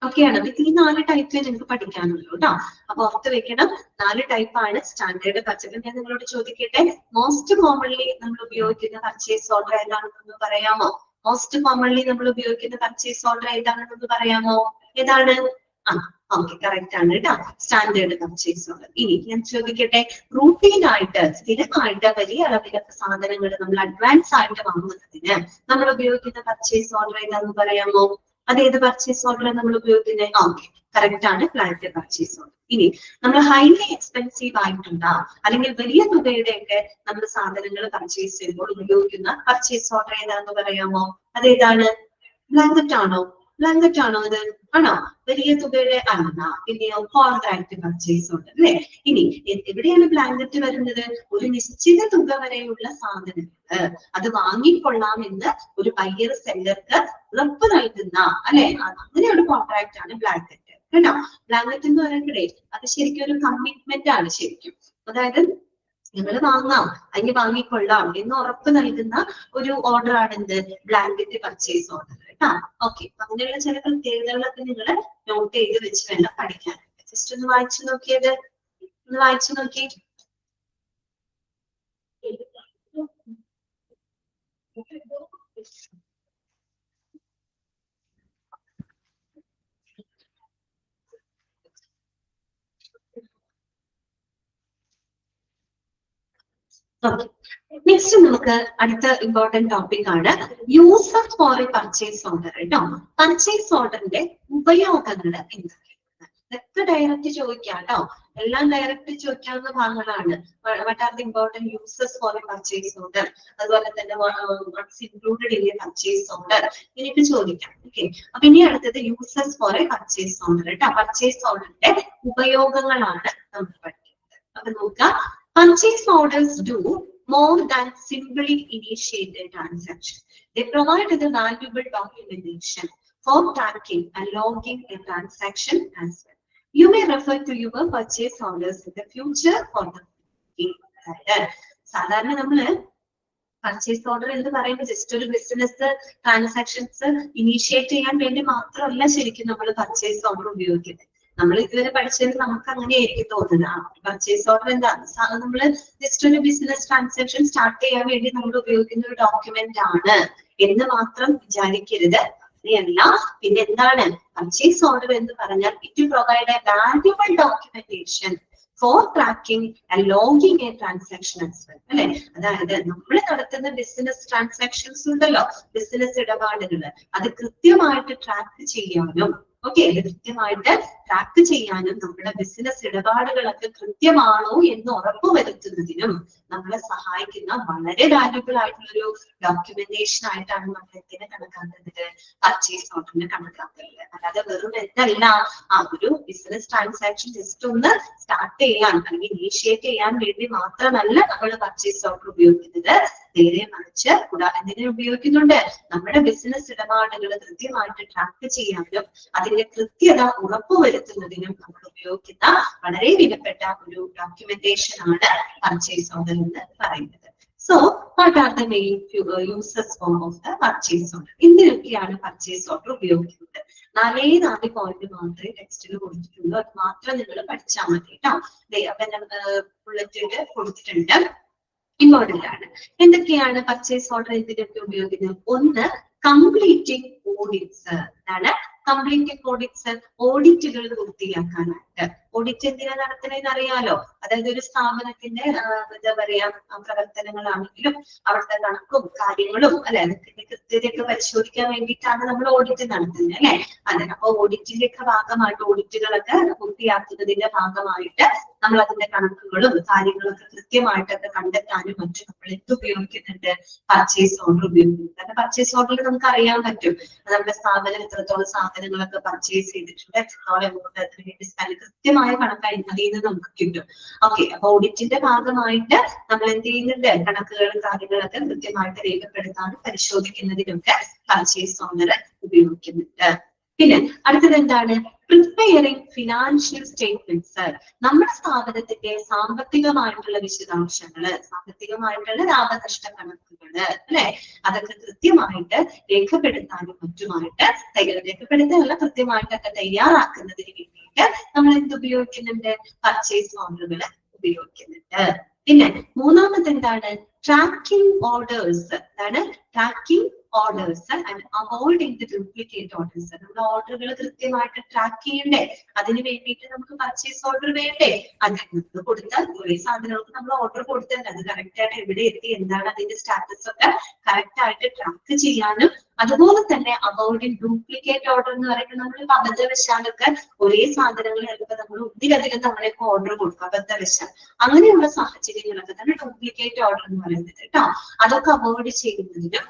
ഓക്കെയാണ്. ഈ 4 ടൈപ്പിൽ നിങ്ങൾക്ക് പഠിക്കാനുള്ളൂ കേട്ടോ. അപ്പൊ ഓർത്ത് വെക്കണം, 4 ടൈപ്പാണ് സ്റ്റാൻഡേർഡ് പർച്ചേസ്. ഞാൻ നിങ്ങളോട് ചോദിക്കട്ടെ, മോസ്റ്റ് കോമൺലി നമ്മൾ ഉപയോഗിക്കുന്ന പർച്ചേസ് ഓർഡർ ഏതാണെന്നൊന്ന് പറയാമോ? മോസ്റ്റ് കോമൺലി നമ്മൾ ഉപയോഗിക്കുന്ന പർച്ചേസ് ഓർഡർ ഏതാണെന്നൊന്ന് പറയാമോ? ഏതാണ്? ഓക്കെ, കറക്റ്റ് ആണ് കേട്ടോ, സ്റ്റാൻഡേർഡ് പർച്ചേസ് ഓർഡർ. ഇനി ഞാൻ ചോദിക്കട്ടെ, റൂട്ടീൻ ആയിട്ട് സ്ഥിരമായിട്ട് വലിയ അളവിലൊക്കെ സാധനങ്ങൾ നമ്മൾ അഡ്വാൻസ് ആയിട്ട് വാങ്ങുന്നതിന് നമ്മൾ ഉപയോഗിക്കുന്ന പർച്ചേസ് ഓർഡർ ഏതാണെന്ന് പറയാമോ? അതേത് പർച്ചേസ് ഓർഡർ നമ്മൾ ഉപയോഗിക്കുന്നത്? ഓക്കെ, കറക്റ്റ് ആണ്, പ്ലാന്റ് പർച്ചേസ് ഓർഡർ. ഇനി നമ്മൾ ഹൈലി എക്സ്പെൻസീവ് ആയിട്ടുള്ള അല്ലെങ്കിൽ വലിയ തുകയുടെയൊക്കെ നമ്മൾ സാധനങ്ങൾ പർച്ചേസ് ചെയ്യുമ്പോൾ ഉപയോഗിക്കുന്ന പർച്ചേസ് ഓർഡർ ഏതാണെന്ന് പറയാമോ? അതേതാണ്? ബ്ലാങ്കറ്റ് ആണോ? ബ്ലാങ്കറ്റ് ആണോ അത്? ആണോ? വലിയ തുകയുടെ അല്ല, പിന്നെയോ കോൺട്രാക്ട് പർച്ചേസ് ഓർഡർ അല്ലെ. ഇനി എവിടെയാണ് ബ്ലാങ്കറ്റ് വരുന്നത്? ഒരു നിശ്ചിത തുക വരെയുള്ള സാധനങ്ങൾ അത് വാങ്ങിക്കൊള്ളാം എന്ന് ഒരു ബയ്യർ സെല്ലർക്ക് ഉറപ്പ് നൽകുന്ന അല്ലെ, അങ്ങനെ ഒരു കോൺട്രാക്ട് ആണ് ബ്ലാങ്കറ്റ് കേട്ടോ. ബ്ലാങ്കറ്റ് എന്ന് പറയുമ്പോഴേ അത് ശരിക്കും ഒരു കമ്മിറ്റ്മെന്റ് ആണ് ശരിക്കും. അതായത് നിങ്ങൾ വാങ്ങാം അല്ലെങ്കിൽ വാങ്ങിക്കൊള്ളാം എന്ന് ഉറപ്പ് നൽകുന്ന ഒരു ഓർഡർ ആണ് എന്ത്, ബ്ലാങ്കറ്റ് പർച്ചേസ് ഓർഡർ കേട്ടോ. ഓക്കെ, അങ്ങനെയുള്ള ചില പ്രത്യേകതകളൊക്കെ നിങ്ങൾ നോട്ട് ചെയ്ത് വെച്ച് വേണം പഠിക്കാൻ. ജസ്റ്റ് ഒന്ന് വായിച്ചു നോക്കിയത്, ഒന്ന് വായിച്ചു നോക്കി. നെക്സ്റ്റ് നമുക്ക് അടുത്ത ഇമ്പോർട്ടന്റ് ടോപ്പിക് ആണ് user for a purchase order കേട്ടോ. പർച്ചേസ് ഓർഡറിന്റെ ഉപയോഗങ്ങൾ എന്തൊക്കെയാണ്? ഇതൊക്കെ ഡയറക്റ്റ് ചോദിക്കാം കേട്ടോ, എല്ലാം ഡയറക്റ്റ് ചോദിക്കാവുന്ന ഭാഗങ്ങളാണ്. What are the important uses for a purchase order, അതുപോലെ തന്നെ what's included in a purchase order, ഇങ്ങനെയൊക്കെ ചോദിക്കാം. ഓക്കെ, അപ്പൊ ഇനി അടുത്തത് uses for a purchase order കേട്ടോ. പർച്ചേസ് ഓർഡറിന്റെ ഉപയോഗങ്ങളാണ് നമ്മൾ പഠിക്കുന്നത്. അപ്പൊ നോക്കാം, purchase orders do more than simply initiate a transaction. They provide the valuable documentation for tracking and logging a transaction as well. You may refer to your purchase orders in the future for the സാധാരണ നമ്മള് purchase order എന്ന് പറയുമ്പോൾ just ഒരു business transactions initiate ചെയ്യാൻ വേണ്ടി മാത്രമല്ല ശരിക്കും നമ്മൾ പർച്ചേസ് ഓർഡർ ഉപയോഗിക്കുന്നത്. നമ്മൾ ഇതുവരെ പഠിച്ചത് നമുക്ക് അങ്ങനെയായിരിക്കും തോന്നുന്നത്. പർച്ചേസ് ഓർഡർ എന്താ, നമ്മള് ജസ്റ്റ് ഒരു ബിസിനസ് ട്രാൻസാക്ഷൻ സ്റ്റാർട്ട് ചെയ്യാൻ വേണ്ടി നമ്മൾ ഉപയോഗിക്കുന്ന ഒരു ഡോക്യുമെന്റ് ആണ് എന്ന് മാത്രം വിചാരിക്കരുത്. അങ്ങനെയല്ല, പിന്നെ എന്താണ് പർച്ചേസ് ഓർഡർ എന്ന് പറഞ്ഞാൽ it provide a valuable documentation for tracking and logging a transaction as well അല്ലെ. അതായത് നമ്മൾ നടത്തുന്ന ബിസിനസ് ട്രാൻസാക്ഷൻസ് ഉണ്ടല്ലോ, ബിസിനസ് ഇടപാടുകൾ, അത് കൃത്യമായിട്ട് ട്രാക്ക് ചെയ്യാനും ഓക്കെ, കൃത്യമായിട്ട് ട്രാക്ക് ചെയ്യാനും നമ്മുടെ ബിസിനസ് ഇടപാടുകളൊക്കെ കൃത്യമാണോ എന്ന് ഉറപ്പുവരുത്തുന്നതിനും നമ്മളെ സഹായിക്കുന്ന വളരെ വാല്യുബിൾ ആയിട്ടുള്ള ഒരു ഡോക്യുമെന്റേഷൻ ആയിട്ടാണ് നമ്മൾ എന്തിനെ കണക്കാക്കുന്നത്, പർച്ചേസ് ഓർഡറിനെ കണക്കാക്കുന്നത്. അല്ലാതെ വെറും എന്തല്ല, ആ ഒരു ബിസിനസ് ട്രാൻസാക്ഷൻ ജസ്റ്റ് ഒന്ന് സ്റ്റാർട്ട് ചെയ്യാൻ അല്ലെങ്കിൽ ഇനീഷ്യേറ്റ് ചെയ്യാൻ വേണ്ടി മാത്രമല്ല നമ്മൾ പർച്ചേസ് ഓർഡർ ഉപയോഗിക്കുന്നത്. നേരെ മറിച്ച് എന്തിനെ ഉപയോഗിക്കുന്നുണ്ട്, നമ്മുടെ ബിസിനസ് ഇടപാടുകൾ കൃത്യമായിട്ട് ട്രാക്ക് ചെയ്യാനും അതിന്റെ കൃത്യത ഉറപ്പുവരുത്തുന്നതിനും നമ്മൾ ഉപയോഗിക്കുന്ന വളരെ വിലപ്പെട്ട ഒരു ഡോക്യുമെന്റേഷൻ ആണ് പർച്ചേസ് ഓർഡർ എന്ന് പറയുന്നത്. So what are the main uses of the purchase order? എന്തിനൊക്കെയാണ് പർച്ചേസ് ഓർഡർ ഉപയോഗിക്കുന്നത്? 4 പോയിന്റ് മാത്രമേ ടെക്സ്റ്റിൽ കൊടുത്തിട്ടുള്ളൂ, അത് മാത്രം നിങ്ങൾ പഠിച്ചാൽ മതി കേട്ടോ. ബുള്ളറ്റിൽ കൊടുത്തിട്ടുണ്ട്, ഇമ്പോർട്ടന്റ് ആണ്. എന്തൊക്കെയാണ് പർച്ചേസ് ഓർഡർ എന്തിനൊക്കെ ഉപയോഗിക്കുന്നത്? ഒന്ന്, കംപ്ലീറ്റിംഗ് ഓഡിറ്റ്സ്. എന്താണ് കംപ്ലീറ്റിംഗ് ഓഡിറ്റ്സ്? ഓഡിറ്റുകൾ പൂർത്തിയാക്കാനായിട്ട്. ഓഡിറ്റ് എന്തിനാ നടത്തുന്നതെന്ന് അറിയാലോ. അതായത് ഒരു സ്ഥാപനത്തിന്റെ എന്താ പറയാ പ്രവർത്തനങ്ങളാണെങ്കിലും അവിടുത്തെ കണക്കും കാര്യങ്ങളും അല്ലെ അതിന്റെ കൃത്യതയൊക്കെ പരിശോധിക്കാൻ വേണ്ടിയിട്ടാണ് നമ്മൾ ഓഡിറ്റ് നടത്തുന്നത് അല്ലെ. അതെ, അപ്പൊ ഓഡിറ്റിന്റെ ഒക്കെ ഭാഗമായിട്ട് ഓഡിറ്റുകളൊക്കെ പൂർത്തിയാക്കുന്നതിന്റെ ഭാഗമായിട്ട് നമ്മൾ അതിന്റെ കണക്കുകളും കാര്യങ്ങളൊക്കെ കൃത്യമായിട്ടൊക്കെ കണ്ടെത്താനും മറ്റും നമ്മൾ എന്ത് ഉപയോഗിക്കുന്നുണ്ട്, പർച്ചേസ് ഓർഡർ ഉപയോഗിക്കുന്നുണ്ട്. കാരണം പർച്ചേസ് ഓർഡറിൽ നമുക്ക് അറിയാൻ പറ്റും നമ്മുടെ സ്ഥാപനം എത്രത്തോളം സാധനങ്ങളൊക്കെ പർച്ചേസ് ചെയ്തിട്ടുണ്ട്, എത്രത്തോളം എമൗണ്ട് അതിന് വേണ്ടി സ്പെൻഡ്, കൃത്യമായ കണക്കായി അതിൽ നിന്ന് നമുക്ക് കിട്ടും. ഓക്കെ, അപ്പൊ ഓഡിറ്റിന്റെ ഭാഗമായിട്ട് നമ്മൾ എന്ത് ചെയ്യുന്നുണ്ട്, കണക്കുകളും കാര്യങ്ങളൊക്കെ കൃത്യമായിട്ട് രേഖപ്പെടുത്താനും പരിശോധിക്കുന്നതിനൊക്കെ പർച്ചേസ് ഓർഡർ ഉപയോഗിക്കുന്നുണ്ട്. പിന്നെ അടുത്തത് എന്താണ്, പ്രിപ്പയറിംഗ് ഫിനാൻഷ്യൽ സ്റ്റേറ്റ്മെന്റ്സ്. നമ്മുടെ സ്ഥാപനത്തിന്റെ സാമ്പത്തികമായിട്ടുള്ള വിശദാംശങ്ങള്, സാമ്പത്തികമായിട്ടുള്ള ലാഭനഷ്ട കണക്കുകള് അല്ലെ, അതൊക്കെ കൃത്യമായിട്ട് രേഖപ്പെടുത്താനും മറ്റുമായിട്ട് രേഖപ്പെടുത്താനുള്ള കൃത്യമായിട്ടൊക്കെ തയ്യാറാക്കുന്നതിന് വേണ്ടിയിട്ട് നമ്മൾ എന്ത് ഉപയോഗിക്കുന്നുണ്ട്, പർച്ചേസ് ഓർഡറുകൾ ഉപയോഗിക്കുന്നുണ്ട്. പിന്നെ മൂന്നാമത് എന്താണ്, ട്രാക്കിംഗ് ഓർഡേഴ്സ്. അതാണ് tracking orders and avoiding the duplicate orders. നമ്മുടെ ഓർഡറുകൾ കൃത്യമായിട്ട് ട്രാക്ക് ചെയ്യണ്ടേ, അതിന് വേണ്ടിയിട്ട് നമുക്ക് പർച്ചേസ് ഓർഡർ വേണ്ടേ. അത് നമുക്ക് കൊടുത്താൽ ഒരേ സാധനങ്ങൾക്ക് നമ്മൾ ഓർഡർ കൊടുത്തിട്ടുണ്ട്, അത് കറക്റ്റ് ആയിട്ട് എവിടെ എത്തി, എന്താണ് അതിന്റെ സ്റ്റാറ്റസ് ഒക്കെ കറക്റ്റ് ആയിട്ട് ട്രാക്ക് ചെയ്യാനും, അതുപോലെ തന്നെ അവോയ്ഡിങ് ഡ്യൂപ്ലിക്കേറ്റ് ഓർഡർ എന്ന് പറയുമ്പോൾ നമ്മൾ അബദ്ധവശാലൊക്കെ ഒരേ സാധനങ്ങൾ ചിലപ്പോൾ നമ്മൾ ഒന്നിലധികം നമ്മളൊക്കെ ഓർഡർ കൊടുക്കും അബദ്ധവശാൽ, അങ്ങനെയുള്ള സാഹചര്യങ്ങളൊക്കെ തന്നെ ഡ്യൂപ്ലിക്കേറ്റ് ഓർഡർ എന്ന് പറയുന്നത് കേട്ടോ. അതൊക്കെ അവോയ്ഡ് ചെയ്യുന്നതിനും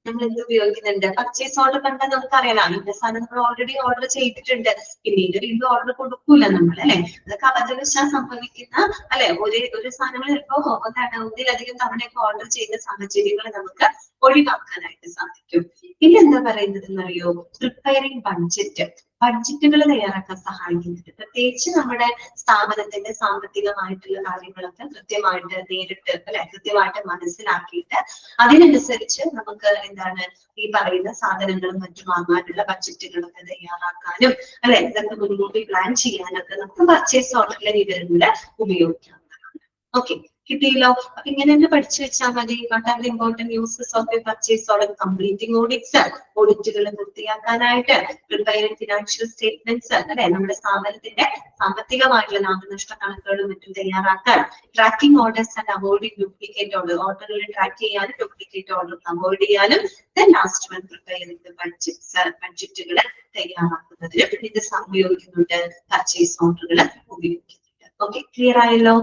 നമ്മൾ എന്ത് ഉപയോഗിക്കുന്നുണ്ട്, പർച്ചേസ് ഓർഡർ കണ്ടാൽ നമുക്കറിയാം ഇന്ന സാധനം നമ്മൾ ഓൾറെഡി ഓർഡർ ചെയ്തിട്ടുണ്ട്, പിന്നീട് വീണ്ടും ഓർഡർ കൊടുക്കൂല നമ്മൾ അല്ലെ. അതൊക്കെ അബദ്ധവശാൽ സംഭവിക്കുന്ന അല്ലെ ഒരു സാധനങ്ങൾ ചിലപ്പോ ഒന്നിലധികം തവണയൊക്കെ ഓർഡർ ചെയ്യുന്ന സാഹചര്യങ്ങൾ നമുക്ക് ഒഴിവാക്കാനായിട്ട് സാധിക്കും. പിന്നെ എന്താ പറയുന്നത് എന്നറിയോ, പ്രിപ്പയറിംഗ് ബഡ്ജറ്റ്. ബഡ്ജറ്റുകൾ തയ്യാറാക്കാൻ സഹായിക്കുന്നുണ്ട്. പ്രത്യേകിച്ച് നമ്മുടെ സ്ഥാപനത്തിന്റെ സാമ്പത്തികമായിട്ടുള്ള കാര്യങ്ങളൊക്കെ കൃത്യമായിട്ട് നേരിട്ട് അല്ലെ കൃത്യമായിട്ട് മനസ്സിലാക്കിയിട്ട് അതിനനുസരിച്ച് നമുക്ക് എന്താണ് ഈ പറയുന്ന സാധനങ്ങളും മറ്റും വാങ്ങാനുള്ള ബഡ്ജറ്റുകളൊക്കെ തയ്യാറാക്കാനും അല്ലെ ഇതൊക്കെ മുൻകൂട്ടി പ്ലാൻ ചെയ്യാനൊക്കെ നമുക്ക് പർച്ചേസ് ഓർഡറിലെ വിവരങ്ങള് ഉപയോഗിക്കാവുന്നതാണ്. ഓക്കെ, കിട്ടിയല്ലോ. അപ്പൊ ഇങ്ങനെ തന്നെ പഠിച്ചു വെച്ചാൽ മതി. What are the important uses of a purchase order, completing audits, ഓഡിറ്റുകൾ പൂർത്തിയാക്കാനായിട്ട്, പ്രിപ്പയറിംഗ് ഫിനാൻഷ്യൽ സ്റ്റേറ്റ്മെന്റ്സ് അല്ലെ നമ്മുടെ സ്ഥാപനത്തിന്റെ സാമ്പത്തികമായിട്ടുള്ള ലാഭനഷ്ട കണക്കുകളും മറ്റും തയ്യാറാക്കാൻ, tracking orders and avoiding duplicate order, ഓർഡറുകൾ ട്രാക്ക് ചെയ്യാനും ഡ്യൂപ്ലിക്കേറ്റ് ഓർഡർ അവോയ്ഡ് ചെയ്യാനും, then last one preparing budgets, ബഡ്ജറ്റുകൾ തയ്യാറാക്കുന്നതിനും ഇത് ഉപയോഗിക്കുന്നുണ്ട്, പർച്ചേസ് ഓർഡറുകൾ ഉപയോഗിക്കുന്നുണ്ട്. ഓക്കെ, ക്ലിയർ ആയല്ലോ.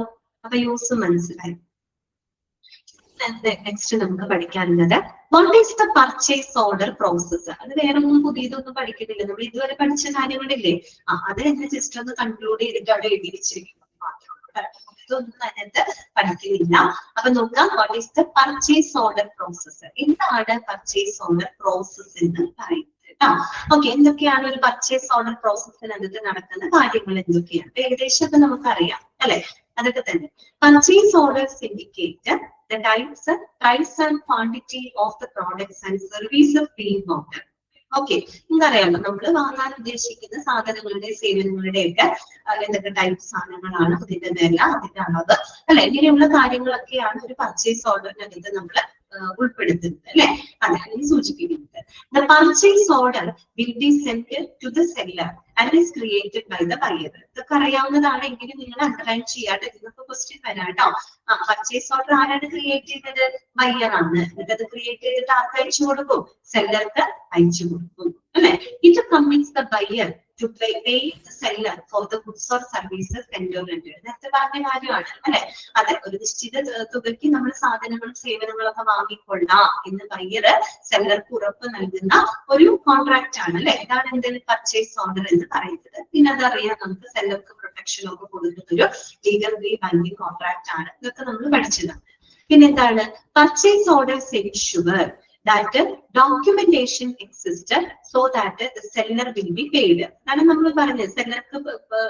അപ്പൊ യൂസ് മനസ്സിലായി. നെക്സ്റ്റ് നമുക്ക് പഠിക്കാനുള്ളത് what is the purchase order process. അത് വേറെ ഒന്നും പുതിയതൊന്നും പഠിക്കുന്നില്ല, നമ്മൾ ഇതുവരെ പഠിച്ച കാര്യങ്ങളില്ലേ അത് തന്നെ ജസ്റ്റ് ഒന്ന് കൺക്ലൂഡ് ചെയ്തിട്ട് അവിടെ എഴുതി വെച്ചിരിക്കുന്നു മാത്രം, ഇതൊന്നും അതിനകത്ത് പഠിക്കുന്നില്ല. അപ്പൊ നോക്കാം, what is the purchase order process. എന്താണ് പർച്ചേസ് ഓർഡർ പ്രോസസ് എന്ന് പറയുന്നത്. ഓക്കെ, എന്തൊക്കെയാണ് ഒരു പർച്ചേസ് ഓർഡർ പ്രോസസ്സിനകത്ത് നടക്കുന്ന കാര്യങ്ങൾ എന്തൊക്കെയാണ് ഏകദേശം ഒക്കെ നമുക്കറിയാം അല്ലെ. അതൊക്കെ തന്നെ purchase orders indicate the types, price and quantity of the products and services being ordered. Okay, നിങ്ങൾക്കറിയാമോ നമ്മൾ വാങ്ങാൻ ഉദ്ദേശിക്കുന്ന സാധനങ്ങളുടെ സേവനങ്ങളുടെ ഒക്കെ എന്തൊക്കെ ടൈപ്പ് സാധനങ്ങളാണ്, അതിന്റെ വില, അതിന്റെ അളവ് അല്ലെ, ഇങ്ങനെയുള്ള കാര്യങ്ങളൊക്കെയാണ് ഒരു പർച്ചേസ് ഓർഡറിനകത്ത് നമ്മൾ ഉൾപ്പെടുത്തുന്നത് അല്ലെ. അതാണ് സൂചിപ്പിക്കുന്നത്. The purchase order will be sent to the seller and is created by the buyer. ഇതൊക്കെ അറിയാവുന്നതാണ്, എങ്കിലും നിങ്ങൾ അണ്ടർലൈൻ ചെയ്യാതെ ഇതിനൊക്കെ ക്വസ്റ്റ്യൻ വരാം കേട്ടോ. പർച്ചേസ് ഓർഡർ ആരാണ് ക്രിയേറ്റ് ചെയ്തത്, ബയ്യർ ആണ്. എന്നിട്ട് അത് ക്രിയേറ്റ് ചെയ്തിട്ട് ആർക്ക് അയച്ചു കൊടുക്കും, സെല്ലർക്ക് അയച്ചു കൊടുക്കും അല്ലെ. It commits the buyer to pay the seller for the goods or services rendered. നേരത്തെ പറഞ്ഞ കാര്യമാണ് അല്ലെ. അതെ, ഒരു നിശ്ചിത തുകയ്ക്ക് നമ്മൾ സാധനങ്ങളും സേവനങ്ങളൊക്കെ വാങ്ങിക്കൊള്ളാം എന്ന് ബയ്യർ സെല്ലർക്ക് ഉറപ്പ് നൽകുന്ന ഒരു കോൺട്രാക്ട് ആണ് അല്ലെ. ഇതാണ് എന്തെങ്കിലും പർച്ചേസ് ഓർഡർ എന്ന് പറയുന്നത്. പിന്നെ അതറിയാം നമുക്ക് സെല്ലർക്ക് പ്രൊട്ടക്ഷൻ ഒക്കെ കൊടുക്കുന്ന ഒരു ലീഗലി ബൈൻഡിങ് കോൺട്രാക്ട് ആണ്. ഇതൊക്കെ നമ്മൾ പഠിച്ചതാണ്. പിന്നെ എന്താണ് purchase orders ensure that documentation exists so that the seller will be paid. കാരണം നമ്മൾ പറഞ്ഞത് സെല്ലർക്ക്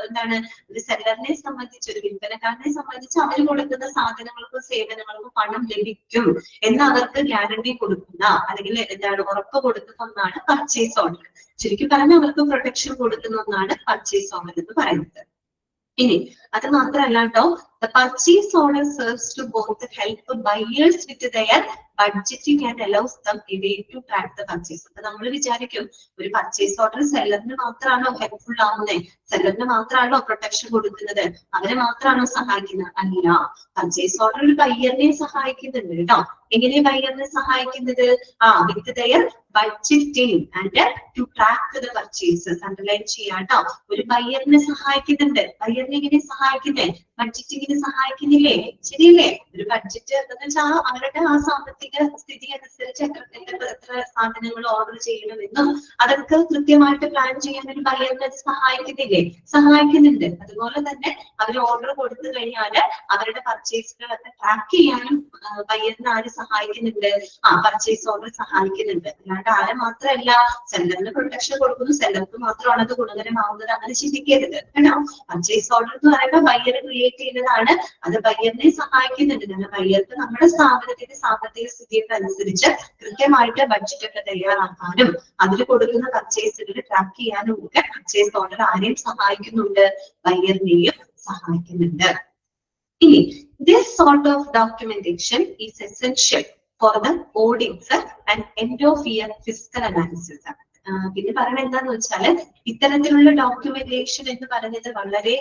എന്താണ് ഒരു സെല്ലറിനെ സംബന്ധിച്ച് ഒരു വിൽപ്പനക്കാരനെ സംബന്ധിച്ച് അവർ കൊടുക്കുന്ന സാധനങ്ങൾക്കും സേവനങ്ങൾക്കും പണം ലഭിക്കും എന്ന് അവർക്ക് ഗ്യാരണ്ടി കൊടുക്കുന്ന അല്ലെങ്കിൽ എന്താണ് ഉറപ്പ് കൊടുക്കുന്ന ഒന്നാണ് പർച്ചേസ് ഓർഡർ. ശരിക്കും പറഞ്ഞാൽ അവർക്ക് പ്രൊട്ടക്ഷൻ കൊടുക്കുന്ന ഒന്നാണ് പർച്ചേസ് ഓർഡർ എന്ന് പറയുന്നത്. ഇനി അത് മാത്രമല്ല കേട്ടോ, The purchase order serves to both help buyers with their budgeting and allows them away to track the purchase. അപ്പൊ നമ്മൾ വിചാരിക്കും ഒരു പർച്ചേസ് ഓർഡർ സെല്ലറിന് മാത്രമാണോ ഹെൽപ്ഫുൾ ആവുന്നത്, സെല്ലറിന് മാത്രമാണോ പ്രൊട്ടക്ഷൻ കൊടുക്കുന്നത്, അവരെ മാത്രമാണോ സഹായിക്കുന്നത്? അല്ല, പർച്ചേസ് ഓർഡർ ഒരു ബയ്യറിനെ സഹായിക്കുന്നുണ്ട് കേട്ടോ. എങ്ങനെ ബയ്യറിനെ സഹായിക്കുന്നത്? With their budgeting and to track the purchases. Underline ചെയ്യാട്ടോ, ഒരു ബയ്യറിനെ സഹായിക്കുന്നുണ്ട്. ബയ്യറിനെ എങ്ങനെ സഹായിക്കുന്നത്? ബഡ്ജറ്റിങ്ങിന് സഹായിക്കുന്നില്ലേ? ശരിയല്ലേ? ഒരു ബഡ്ജറ്റ് എന്ന് വെച്ചാൽ അവരുടെ ആ സാമ്പത്തിക സ്ഥിതി അനുസരിച്ച് എത്ര സാധനങ്ങൾ ഓർഡർ ചെയ്യണമെന്നും അതൊക്കെ കൃത്യമായിട്ട് പ്ലാൻ ചെയ്യാൻ ഒരു ബയ്യറിനെ സഹായിക്കുന്നില്ലേ? സഹായിക്കുന്നുണ്ട്. അതുപോലെ തന്നെ അവർ ഓർഡർ കൊടുത്തു കഴിഞ്ഞാൽ അവരുടെ പർച്ചേസുകളൊക്കെ ട്രാക്ക് ചെയ്യാനും ബയ്യറിന് ആര് സഹായിക്കുന്നുണ്ട്? പർച്ചേസ് ഓർഡർ സഹായിക്കുന്നുണ്ട്. അല്ലാണ്ട് ആരെ മാത്രമല്ല, സെല്ലറിന് പ്രൊട്ടക്ഷൻ കൊടുക്കുന്നു, സെല്ലർക്ക് മാത്രമാണ് അത് ഗുണകരമാവുന്നത്, അങ്ങനെ ചിന്തിക്കരുത് കേട്ടോ. പർച്ചേസ് ഓർഡർ എന്ന് പറയുമ്പോൾ ബയ്യർ ക്രിയേറ്റ് ചെയ്യുന്നതാണ്. അത് ബയ്യറിനെ സഹായിക്കുന്നുണ്ട്. കാരണം ബയ്യർക്ക് നമ്മുടെ സ്ഥാപനത്തിന്റെ സാമ്പത്തിക സ്ഥിതിയൊക്കെ അനുസരിച്ച് കൃത്യമായിട്ട് ബഡ്ജറ്റ് ഒക്കെ തയ്യാറാക്കാനും അതിൽ കൊടുക്കുന്ന പർച്ചേസുകൾ ട്രാക്ക് ചെയ്യാനും ഒക്കെ പർച്ചേസ് ഓർഡർ ആരെയും സഹായിക്കുന്നുണ്ട്? ബയ്യറിനെയും സഹായിക്കുന്നുണ്ട്. ഇനി this sort of documentation is essential for the audits and end of year fiscal analysis. പിന്നെ പറയുന്നത് എന്താന്ന് വെച്ചാല് ഇത്തരത്തിലുള്ള ഡോക്യുമെന്റേഷൻ എന്ന് പറയുന്നത് വളരെ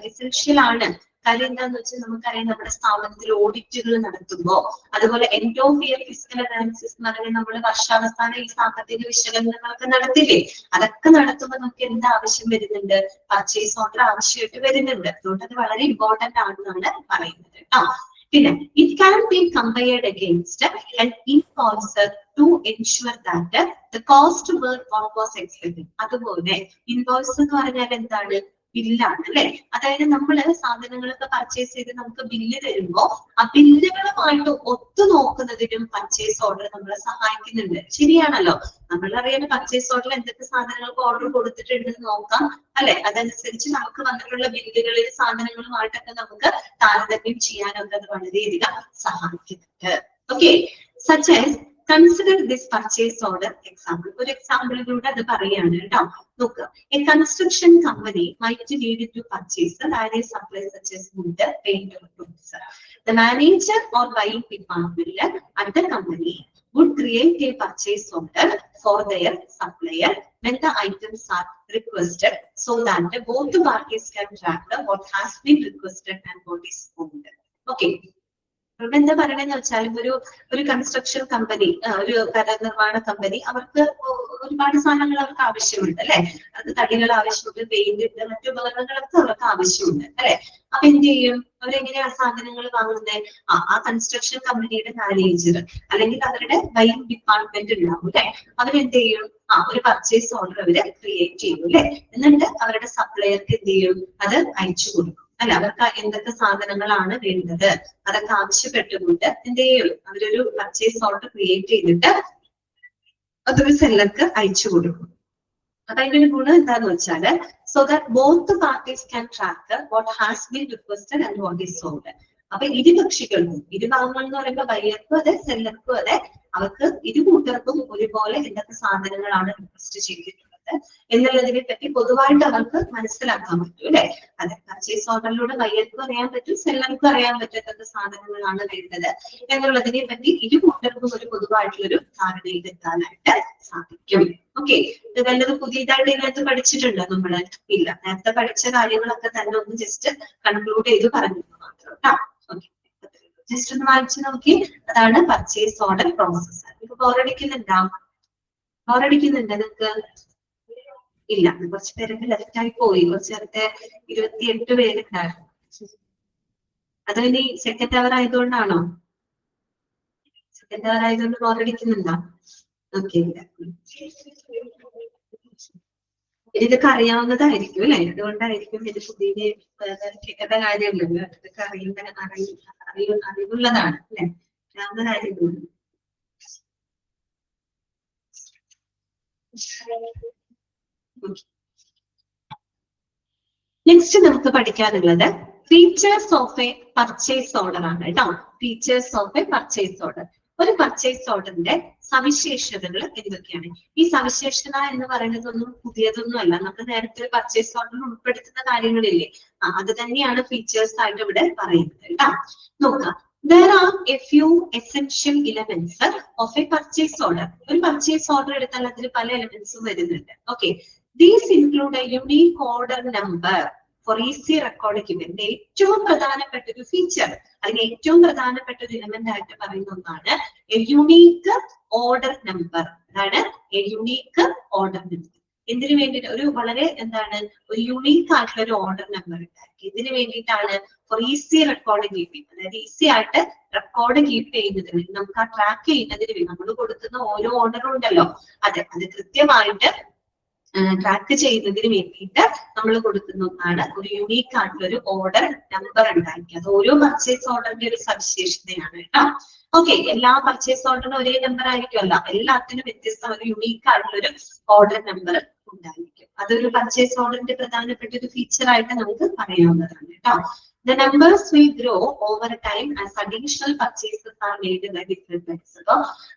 എസെൻഷ്യൽ ആണ്. കാര്യം എന്താന്ന് വെച്ചാൽ നമുക്കറിയാം, നമ്മുടെ സ്ഥാപനത്തിൽ ഓഡിറ്റുകൾ നടത്തുമ്പോ, അതുപോലെ end of year physical analysis എന്ന് പറയുന്നത് നമ്മൾ വർഷാവസാനം ഈ സാമ്പത്തിക വിശകലനങ്ങളൊക്കെ നടത്തില്ലേ, അതൊക്കെ നടത്തുമ്പോൾ നമുക്ക് എന്ത് ആവശ്യം വരുന്നുണ്ട്? പർച്ചേസ് ഓർഡർ ആവശ്യമായിട്ട് വരുന്നുണ്ട്. അതുകൊണ്ട് അത് വളരെ ഇമ്പോർട്ടന്റ് ആണെന്നാണ് പറയുന്നത് കേട്ടോ. പിന്നെ it can be compared against an invoice to ensure that the cost were what was expected. അതുപോലെ ഇൻവോയ്സ് എന്ന് പറഞ്ഞാൽ എന്താണ്? ബില്ലാണ് അല്ലെ. അതായത് നമ്മള് സാധനങ്ങളൊക്കെ പർച്ചേസ് ചെയ്ത് നമുക്ക് ബില്ല് തരുമ്പോ ആ ബില്ലുകളുമായിട്ട് ഒത്തു നോക്കുന്നതിനും പർച്ചേസ് ഓർഡർ നമ്മളെ സഹായിക്കുന്നുണ്ട്. ശരിയാണല്ലോ. നമ്മളറിയാൻ പർച്ചേസ് ഓർഡർ എന്തൊക്കെ സാധനങ്ങൾക്ക് ഓർഡർ കൊടുത്തിട്ടുണ്ടെന്ന് നോക്കാം അല്ലെ. അതനുസരിച്ച് നമുക്ക് വന്നിട്ടുള്ള ബില്ലുകളിൽ സാധനങ്ങളുമായിട്ടൊക്കെ നമുക്ക് താരതമ്യം ചെയ്യാനൊക്കെ അത് വളരെയധികം സഹായിക്കുന്നുണ്ട്. Okay, such as consider this purchase order example. ഒരു എക്സാമ്പിളിലൂടെ അത് പറയാണ് കേട്ടോ. നോക്കുക, a construction company might need to purchase various supplies such as wood, paint or tools. The manager or buying department at the company would create a purchase order for their supplier when the items are requested, so that both parties can track what has been requested and what is owned. Okay. എന്താ പറയണെന്ന് വെച്ചാൽ, ഒരു construction company, ഒരു കരനിർമ്മാണ company, അവർക്ക് ഒരുപാട് സാധനങ്ങൾ അവർക്ക് ആവശ്യമുണ്ട് അല്ലെ. അത് തടികൾ ആവശ്യമുണ്ട്, പെയിന്റ്, മറ്റു ഉപകരണങ്ങളൊക്കെ അവർക്ക് ആവശ്യമുണ്ട് അല്ലെ. അപ്പൊ എന്ത് ചെയ്യും? അവരെങ്ങനെയാ സാധനങ്ങൾ വാങ്ങുന്നത്? ആ കൺസ്ട്രക്ഷൻ കമ്പനിയുടെ മാനേജർ അല്ലെങ്കിൽ അവരുടെ ബൈയിങ് ഡിപ്പാർട്ട്മെന്റ് ഉണ്ടാവും അല്ലെ. അവരെന്ത് ചെയ്യും? ഒരു പർച്ചേസ് ഓർഡർ അവര് ക്രിയേറ്റ് ചെയ്യും അല്ലെ. എന്നിട്ട് അവരുടെ സപ്ലയർക്ക് എന്ത് ചെയ്യും? അത് അയച്ചു കൊടുക്കും അല്ല. അവർക്ക് എന്തൊക്കെ സാധനങ്ങളാണ് വേണ്ടത് അതൊക്കെ ആവശ്യപ്പെട്ടുകൊണ്ട് എന്ത് ചെയ്യും? അവരൊരു പർച്ചേസ് ഓർഡർ ക്രിയേറ്റ് ചെയ്തിട്ട് അതൊരു സെല്ലർക്ക് അയച്ചു കൊടുക്കും. അപ്പൊ അതിന്റെ ഒരു ഗുണം എന്താന്ന് വെച്ചാല്, so that both parties can track what has been requested and what is sold. അപ്പൊ ഇരുപക്ഷികൾക്കും, ഇരുഭാഗങ്ങൾ എന്ന് പറയുമ്പോൾ ബയ്യർക്കും അതെ സെല്ലർക്കും അതെ, അവർക്ക് ഇരുകൂട്ടർക്കും ഒരുപോലെ എന്തൊക്കെ സാധനങ്ങളാണ് റിക്വസ്റ്റ് ചെയ്തിട്ടുള്ളത് എന്നുള്ളതിനെ പറ്റി പൊതുവായിട്ട് അവർക്ക് മനസ്സിലാക്കാൻ പറ്റും അല്ലെ. അതെ, പർച്ചേസ് ഓർഡറിലൂടെ ബയ്യർക്കും അറിയാൻ പറ്റും, സെല്ലർക്കും അറിയാൻ പറ്റും എന്തൊക്കെ സാധനങ്ങളാണ് വേണ്ടത് എന്നുള്ളതിനെ പറ്റി ഇരുകൂട്ടർക്കും ഒരു പൊതുവായിട്ടുള്ളൊരു ധാരണയിൽ എത്താനായിട്ട് സാധിക്കും. ഓക്കെ, ഇത് വല്ലത് പുതിയതായിട്ട് ഇതിനകത്ത് പഠിച്ചിട്ടുണ്ടോ നമ്മള്? ഇല്ല, നേരത്തെ പഠിച്ച കാര്യങ്ങളൊക്കെ തന്നെ ഒന്ന് ജസ്റ്റ് കൺക്ലൂഡ് ചെയ്ത് പറഞ്ഞു മാത്രം കേട്ടോ. ഓക്കെ, ജസ്റ്റ് ഒന്ന് വായിച്ചു നോക്കി. അതാണ് പർച്ചേസ് ഓർഡർ പ്രോസസ്. ഇപ്പൊ ബോറടിക്കുന്നുണ്ടാവും, ബോറടിക്കുന്നുണ്ട് നിങ്ങൾക്ക്? ഇല്ല, കുറച്ച് പേരൊക്കെ ലെഫ്റ്റ് ആയി പോയി. കുറച്ച് നേരത്തെ 28 പേരുണ്ടായിരുന്നു. അത് ഇനി സെക്കൻഡ് അവർ ആയതുകൊണ്ടാണോ? സെക്കൻഡ് അവർ ആയതുകൊണ്ട് ബോറടിക്കുന്നുണ്ടോ? ഓക്കെ, ഇതൊക്കെ അറിയാവുന്നതായിരിക്കും അല്ലെ. അതുകൊണ്ടായിരിക്കും ഇത് പുതിയ കേൾക്കേണ്ട കാര്യമില്ലല്ലോ. ഇതൊക്കെ അറിവുള്ളതാണ് അല്ലെ, അറിയാവുന്ന കാര്യങ്ങളുണ്ട്. നെക്സ്റ്റ് നമുക്ക് പഠിക്കാനുള്ളത് features of a purchase order ആണ് കേട്ടോ. Features of a purchase order. ഒരു പർച്ചേസ് ഓർഡറിന്റെ സവിശേഷതകൾ എന്തൊക്കെയാണ്? ഈ സവിശേഷത എന്ന് പറയുന്നതൊന്നും പുതിയതൊന്നും അല്ല. നമുക്ക് നേരത്തെ പർച്ചേസ് ഓർഡറിൽ ഉൾപ്പെടുത്തുന്ന കാര്യങ്ങളില്ലേ, അത് തന്നെയാണ് ഫീച്ചേഴ്സ് ആയിട്ട് ഇവിടെ പറയുന്നത് കേട്ടോ. നോക്കാം. There are a few essential elements of a purchase order. ഒരു purchase order എടുത്താൽ അതിൽ പല എലമെന്റ്സും വരുന്നുണ്ട്. Okay. These include a unique order number for easy recording. ഇതിന്റെ ഏറ്റവും പ്രധാനപ്പെട്ട ഒരു ഫീച്ചർ, അതിന് ഏറ്റവും പ്രധാനപ്പെട്ട ഒരു എലമെന്റ് ആയിട്ട് പറയുന്ന ഒന്നാണ് a unique order number. അതാണ് a unique order number. എന്തിനു വേണ്ടിയിട്ട്? ഒരു വളരെ ഒരു യൂണീക്ക് ആയിട്ടുള്ള ഒരു ഓർഡർ നമ്പർ ഉണ്ടാക്കി. ഇതിന് വേണ്ടിയിട്ടാണ് ഫോർ ഈസി റെക്കോർഡ് കീപ്പിംഗ്. അതായത് ഈസി ആയിട്ട് റെക്കോർഡ് കീപ്പ് ചെയ്യുന്നതിന്, നമുക്ക് ആ ട്രാക്ക് ചെയ്യുന്നതിന് വേണ്ടി നമ്മൾ കൊടുക്കുന്ന ഓരോ ഓർഡറും ഉണ്ടല്ലോ, അത് കൃത്യമായിട്ട് ട്രാക്ക് ചെയ്യുന്നതിന് വേണ്ടിയിട്ട് നമ്മൾ കൊടുക്കുന്ന ഒന്നാണ് ഒരു യൂണീക്ക് ആയിട്ടുള്ള ഒരു ഓർഡർ നമ്പർ ഉണ്ടാക്കി. അത് ഓരോ പർച്ചേസ് ഓർഡറിന്റെ ഒരു സവിശേഷതയാണ് കേട്ടോ. ഓക്കെ, എല്ലാ പർച്ചേസ് ഓർഡറിനും ഒരേ നമ്പർ ആയിരിക്കുമല്ല, എല്ലാത്തിനും വ്യത്യസ്ത ഒരു യൂണീക്ക് ആയിട്ടുള്ള ഒരു ഓർഡർ നമ്പർ ഉണ്ടായിരിക്കും. അതൊരു പർച്ചേസ് ഓർഡറിന്റെ പ്രധാനപ്പെട്ട ഒരു ഫീച്ചർ ആയിട്ട് നമുക്ക് പറയാവുന്നതാണ് കേട്ടോ. The numbers will grow over time as additional purchases are made by different buyers. So,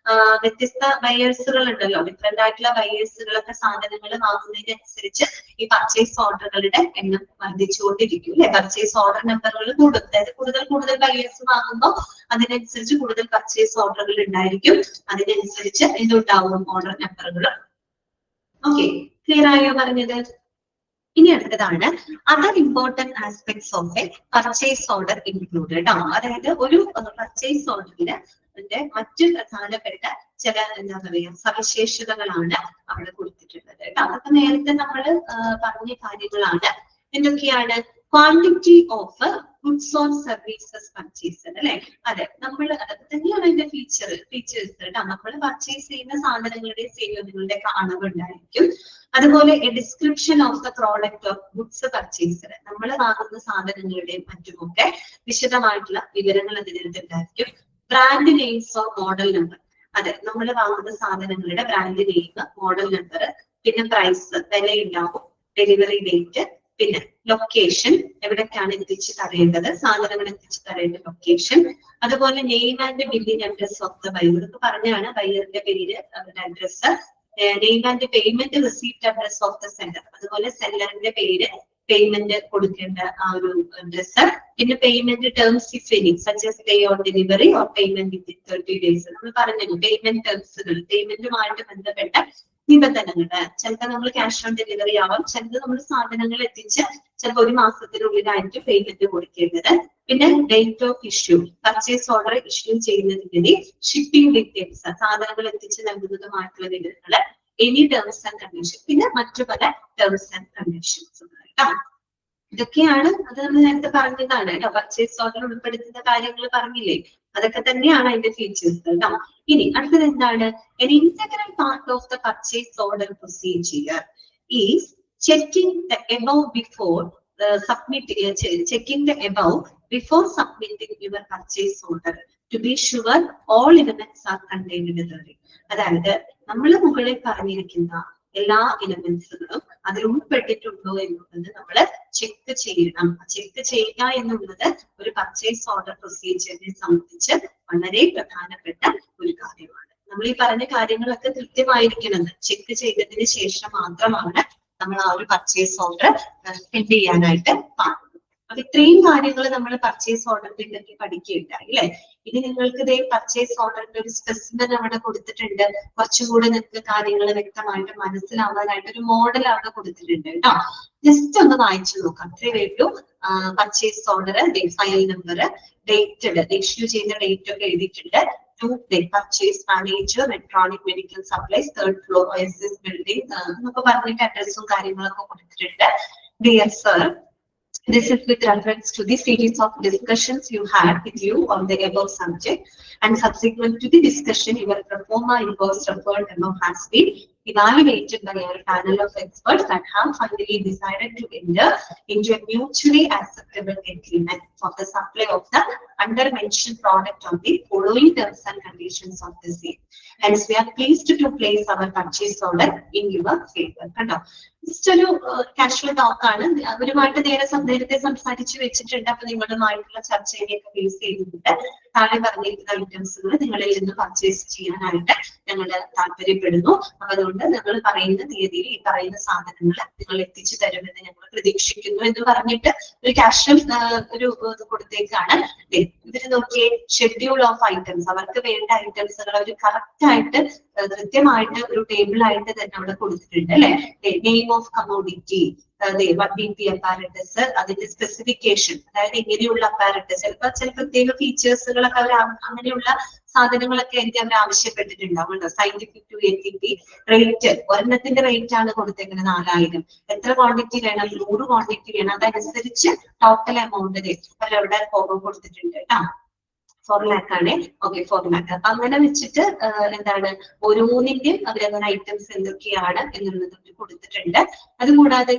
വ്യത്യസ്ത ബയേഴ്സുകൾ ഉണ്ടല്ലോ, ഡിഫറെന്റ് ആയിട്ടുള്ള ബയേഴ്സുകളൊക്കെ സാധനങ്ങൾ വാങ്ങുന്നതിനനുസരിച്ച് ഈ പർച്ചേസ് ഓർഡറുകളുടെ എണ്ണം വർദ്ധിച്ചുകൊണ്ടിരിക്കും അല്ലെ. പർച്ചേസ് ഓർഡർ നമ്പറുകൾ കൂടും. അതായത് കൂടുതൽ ബയേഴ്സ് വാങ്ങുമ്പോൾ അതിനനുസരിച്ച് കൂടുതൽ പർച്ചേസ് ഓർഡറുകൾ ഉണ്ടായിരിക്കും. അതിനനുസരിച്ച് എന്തുണ്ടാവും? ഓർഡർ നമ്പറുകൾ. ഓക്കെ, ക്ലിയർ ആയോ പറഞ്ഞത്? ഇനി അടുത്തതാണ് other important aspects of a purchase order include കേട്ടോ. അതായത് ഒരു പർച്ചേസ് ഓർഡറിന് അതിന്റെ മറ്റു പ്രധാനപ്പെട്ട ചില സവിശേഷതകളാണ് അവിടെ കൊടുത്തിട്ടുള്ളത് കേട്ടോ. അതൊക്കെ നേരത്തെ നമ്മൾ പറഞ്ഞ കാര്യങ്ങളാണ്. എന്തൊക്കെയാണ്? Quantity of goods or services purchase അല്ലെ. അതെ, അതൊക്കെ തന്നെയാണ് അതിന്റെ ഫീച്ചേഴ്സ് കേട്ടോ. നമ്മൾ പർച്ചേസ് ചെയ്യുന്ന സാധനങ്ങളുടെ സേവനങ്ങളുടെ അളവ് ഉണ്ടായിരിക്കും. അതുപോലെ a description of the product of goods purchase, നമ്മൾ വാങ്ങുന്ന സാധനങ്ങളുടെയും മറ്റുമൊക്കെ വിശദമായിട്ടുള്ള വിവരങ്ങൾ അതിനകത്തുണ്ടായിരിക്കും. Brand names of model number, അതെ, നമ്മൾ വാങ്ങുന്ന സാധനങ്ങളുടെ ബ്രാൻഡ് നെയിം, മോഡൽ നമ്പർ, പിന്നെ പ്രൈസ്, വിലയുണ്ടാവും, ഡെലിവറി ഡേറ്റ്, പിന്നെ ലൊക്കേഷൻ, എവിടേക്കാണ് എത്തിച്ചു തരേണ്ടത്, സാധനങ്ങൾ എത്തിച്ചു തരേണ്ട ലൊക്കേഷൻ, അതുപോലെ name and billing address of the buyer. ഇതൊക്കെ പറഞ്ഞാണ് ബയറിന്റെ പേര്, അവരുടെ address, name and payment receipt address of the seller, അതുപോലെ സെല്ലറിന്റെ പേര്, പേയ്മെന്റ് കൊടുക്കേണ്ട ആ ഒരു അഡ്രസ്, പിന്നെ payment terms if any such as pay on delivery or payment within 30 days. നമ്മൾ പറഞ്ഞു പേയ്മെന്റ് ടേംസുകൾ, പേയ്മെന്റുമായിട്ട് ബന്ധപ്പെട്ട നിബന്ധനകള്. ചിലപ്പോൾ നമ്മൾ ക്യാഷ് ഓൺ ഡെലിവറി ആവാം, ചിലപ്പോൾ നമ്മൾ സാധനങ്ങൾ എത്തിച്ച് ചിലപ്പോൾ ഒരു മാസത്തിനുള്ളിലായിരിക്കും പേയ്മെന്റ് കൊടുക്കേണ്ടത്. പിന്നെ date of issue, purchase order issue ചെയ്യുന്നതിന്റെ ഷിപ്പിംഗ് ഡീറ്റെയിൽസ്, സാധനങ്ങൾ എത്തിച്ച് നൽകുന്നതുമായിട്ടുള്ള വിവരങ്ങള്, എനി ടേംസ് ആൻഡ് കണ്ടീഷൻ, പിന്നെ മറ്റു പല ടേംസ് ആൻഡ് കണ്ടീഷൻസും കേട്ടോ. ഇതൊക്കെയാണ്, അത് നമ്മൾ നേരത്തെ പറഞ്ഞതാണ് കേട്ടോ. പർച്ചേസ് ഓർഡർ ഉൾപ്പെടുത്തുന്ന കാര്യങ്ങൾ പറഞ്ഞില്ലേ, അതൊക്കെ തന്നെയാണ് അതിന്റെ ഫീച്ചേഴ്സ് കേട്ടോ. ഇനി അടുത്തത് എന്താണ്? An integral part of the purchase order procedure is checking the above before submitting your purchase order to be sure all elements are contained in the. അതായത് നമ്മൾ മുകളിൽ പറഞ്ഞിരിക്കുന്ന എല്ലാ എലമെന്റ്സുകളും അതിൽ ഉൾപ്പെട്ടിട്ടുണ്ടോ എന്നുള്ളത് നമ്മൾ ചെക്ക് ചെയ്യണം. ചെക്ക് ചെയ്യുക എന്നുള്ളത് ഒരു പർച്ചേസ് ഓർഡർ പ്രൊസീജിയറിനെ സംബന്ധിച്ച് വളരെ പ്രധാനപ്പെട്ട ഒരു കാര്യമാണ്. നമ്മൾ ഈ പറഞ്ഞ കാര്യങ്ങളൊക്കെ കൃത്യമായിരിക്കണം. ചെക്ക് ചെയ്തതിന് ശേഷം മാത്രമാണ് നമ്മൾ ആ ഒരു പർച്ചേസ് ഓർഡർ ഫിൽ ചെയ്യാനായിട്ട് പാടുള്ളൂ. അപ്പൊ ഇത്രയും കാര്യങ്ങൾ നമ്മൾ പർച്ചേസ് ഓർഡറിനെ പറ്റി പഠിക്കുകയുണ്ടായി അല്ലെ. ഇനി നിങ്ങൾക്ക് ഇതേ പർച്ചേസ് ഓർഡറിന്റെ ഒരു സ്പെസിമെൻ അവിടെ കൊടുത്തിട്ടുണ്ട്. കുറച്ചുകൂടെ നിങ്ങൾക്ക് കാര്യങ്ങൾ വ്യക്തമായിട്ട് മനസ്സിലാവാനായിട്ട് ഒരു മോഡൽ അവിടെ കൊടുത്തിട്ടുണ്ട് കേട്ടോ. ജസ്റ്റ് ഒന്ന് വായിച്ചു നോക്കാം. അത്രേ ഉള്ളൂ. Purchase order, file number, dated, issue ചെയ്യുന്ന ഡേറ്റ് ഒക്കെ എഴുതിയിട്ടുണ്ട്. Purchase manager, electronic medical supplies, 3rd floor OSS building എന്നൊക്കെ പറഞ്ഞിട്ട് അഡ്രസ്സും കാര്യങ്ങളൊക്കെ കൊടുത്തിട്ടുണ്ട്. Dear sir, this is with reference to the series of discussions you had with you on the above subject, and subsequent to the discussion your pro forma invoice referred memo has been evaluated by our panel of experts that have finally decided to enter into a mutually acceptable agreement for the supply of the under mentioned product on the following terms and conditions of the same. Hence, we are pleased to place our purchase order in your favor. Just ഒരു casual talk ആണ്. അവരുമായിട്ട് നേരത്തെ സംസാരിച്ചു വെച്ചിട്ടുണ്ട്. അപ്പൊ നിങ്ങളുമായിട്ടുള്ള ചർച്ചയിലേക്ക് base ചെയ്തിട്ട് താഴെ പറഞ്ഞിരിക്കുന്ന ഐറ്റംസുകൾ നിങ്ങളിൽ നിന്ന് പർച്ചേസ് ചെയ്യാനായിട്ട് ഞങ്ങൾ താല്പര്യപ്പെടുന്നു. അപ്പൊ അതുകൊണ്ട് ഞങ്ങൾ പറയുന്ന തീയതിയിൽ ഈ പറയുന്ന സാധനങ്ങൾ നിങ്ങൾ എത്തിച്ചു തരുമെന്ന് ഞങ്ങൾ പ്രതീക്ഷിക്കുന്നു എന്ന് പറഞ്ഞിട്ട് ഒരു കാഷ്വൽ ഒരു ഇത് കൊടുത്തേക്കാണ്. ഇവര് നോക്കിയേ, ഷെഡ്യൂൾ ഓഫ് ഐറ്റംസ്, അവർക്ക് വേണ്ട ഐറ്റംസുകൾ അവർ കറക്റ്റ് ആയിട്ട് കൃത്യമായിട്ട് ഒരു ടേബിൾ ആയിട്ട് തന്നെ അവിടെ കൊടുത്തിട്ടുണ്ട് അല്ലെ. Name of commodity, BP apparatus, അതിന്റെ സ്പെസിഫിക്കേഷൻ, അതായത് ഇങ്ങനെയുള്ള അപ്പാരറ്റസ്, ചിലപ്പോൾ ചില പ്രത്യേക ഫീച്ചേഴ്സുകളൊക്കെ അവർ അങ്ങനെയുള്ള സാധനങ്ങളൊക്കെ ആയിരിക്കും അവർ ആവശ്യപ്പെട്ടിട്ടുണ്ടാവും. സയന്റിഫിക് ടു ATP, റേറ്റ്, ഒരെണ്ണത്തിന്റെ റേറ്റ് ആണ് കൊടുത്തേക്കുന്നത് 4000. എത്ര ക്വാണ്ടിറ്റി വേണം? 100 ക്വാണ്ടിറ്റി വേണം. അതനുസരിച്ച് ടോട്ടൽ എമൗണ്ട് അവരവിടെ കൊടുത്തിട്ടുണ്ട് കേട്ടോ. 4 lakh ആണ്. Okay, 4 lakh. അപ്പൊ അങ്ങനെ വെച്ചിട്ട് എന്താണ് ഓരോന്നിന്റെ അവരങ്ങനെ ഐറ്റംസ് എന്തൊക്കെയാണ് എന്നുള്ളത് കൊടുത്തിട്ടുണ്ട്. അതുകൂടാതെ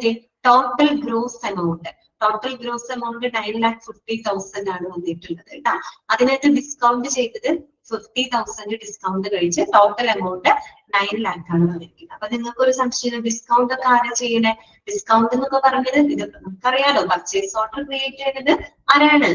ടോട്ടൽ ഗ്രോസ് എമൗണ്ട്, 9,50,000 ആണ് വന്നിട്ടുള്ളത് കേട്ടോ. അതിനകത്ത് ഡിസ്കൗണ്ട് ചെയ്തത് 50,000 ഡിസ്കൗണ്ട് കഴിച്ച് ടോട്ടൽ എമൗണ്ട് 9 lakh ആണ് വന്നിരിക്കുന്നത്. അപ്പൊ നിങ്ങൾക്ക് ഒരു സംശയം, ഡിസ്കൗണ്ട് ഒക്കെ ആരാ ചെയ്യണേ? ഡിസ്കൗണ്ട് എന്നൊക്കെ പറഞ്ഞത് ഇത് നമുക്കറിയാലോ, പർച്ചേസ് ഓർഡർ ക്രിയേറ്റ് ചെയ്യുന്നത് ആരാണ്?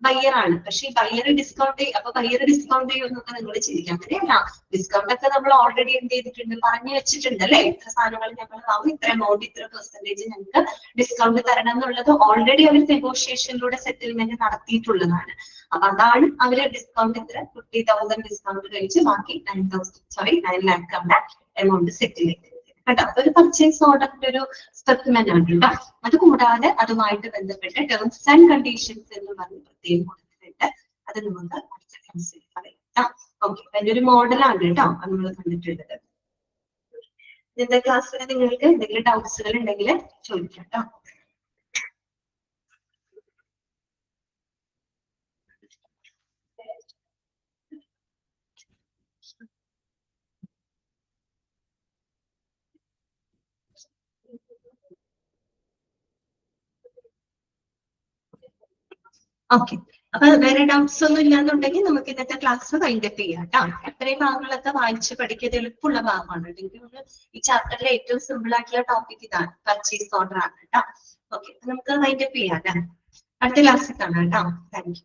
ബയ്യർ ആണ്. പക്ഷെ ഈ ബയ്യർ ഡിസ്കൗണ്ട്, അപ്പൊ ബയ്യർ ഡിസ്കൗണ്ട് ചെയ്യുമെന്നൊക്കെ നിങ്ങൾ ചിന്തിക്കാം. അങ്ങനെയല്ല, ഡിസ്കൗണ്ട് ഒക്കെ നമ്മൾ ഓൾറെഡി എന്ത് ചെയ്തിട്ടുണ്ട്, പറഞ്ഞു വെച്ചിട്ടുണ്ട് അല്ലെ. ഇത്ര സാധനങ്ങൾ ഞങ്ങൾ വാങ്ങും, ഇത്ര എമൗണ്ട്, ഇത്ര പെർസെന്റേജ് ഞങ്ങൾക്ക് ഡിസ്കൗണ്ട് തരണം എന്നുള്ളത് ഓൾറെഡി അവർ നെഗോഷിയേഷനിലൂടെ സെറ്റിൽമെന്റ് നടത്തിയിട്ടുള്ളതാണ്. അപ്പൊ അതാണ് അവര് ഡിസ്കൗണ്ട് ഇത്ര 50,000 ഡിസ്കൗണ്ട് കഴിച്ച് ബാക്കി 9 lakh ആണ് എമൗണ്ട് സെറ്റിൽ ചെയ്തത് കേട്ടോ. അപ്പൊ ഒരു പർച്ചേസ് ഓർഡറിന്റെ ഒരു സ്പെസിമെന്റ് ആണ് കേട്ടോ. അതുകൂടാതെ അതുമായിട്ട് ബന്ധപ്പെട്ട ടേംസ് ആൻഡ് കണ്ടീഷൻസ് എന്ന് പറഞ്ഞ് പ്രത്യേകം കൊടുത്തിട്ടുണ്ട്. അത് നമുക്ക് അടുത്ത ക്ലാസ്സിൽ പറയാം. ഓക്കെ, അതിന്റെ ഒരു മോഡലാണ് കേട്ടോ അത് നമ്മൾ കണ്ടിട്ടുള്ളത്. ഇന്നത്തെ ക്ലാസ്സിൽ നിങ്ങൾക്ക് എന്തെങ്കിലും ഡൗട്ട്സുകൾ ഉണ്ടെങ്കിൽ ചോദിക്കാം കേട്ടോ. ഓക്കെ, അപ്പൊ വേറെ ഡൗട്ട്സ് ഒന്നും ഇല്ലാന്നുണ്ടെങ്കിൽ നമുക്ക് ഇന്നത്തെ ക്ലാസ് വൈൻഡപ്പ് ചെയ്യാം കേട്ടോ. ഇത്രയും ഭാഗങ്ങളൊക്കെ വായിച്ച് പഠിക്കുന്നത് എളുപ്പമുള്ള ഭാഗമാണ്. അല്ലെങ്കിൽ ഈ ചാപ്റ്ററിലെ ഏറ്റവും സിമ്പിൾ ആയിട്ടുള്ള ടോപ്പിക് ഇതാണ്, പർച്ചേസ് ഓർഡർ ആണ് കേട്ടോ. ഓക്കെ, നമുക്ക് വൈൻഡപ്പ് ചെയ്യാം. അടുത്ത ക്ലാസ്സിൽ കാണാം കേട്ടോ. Thank you.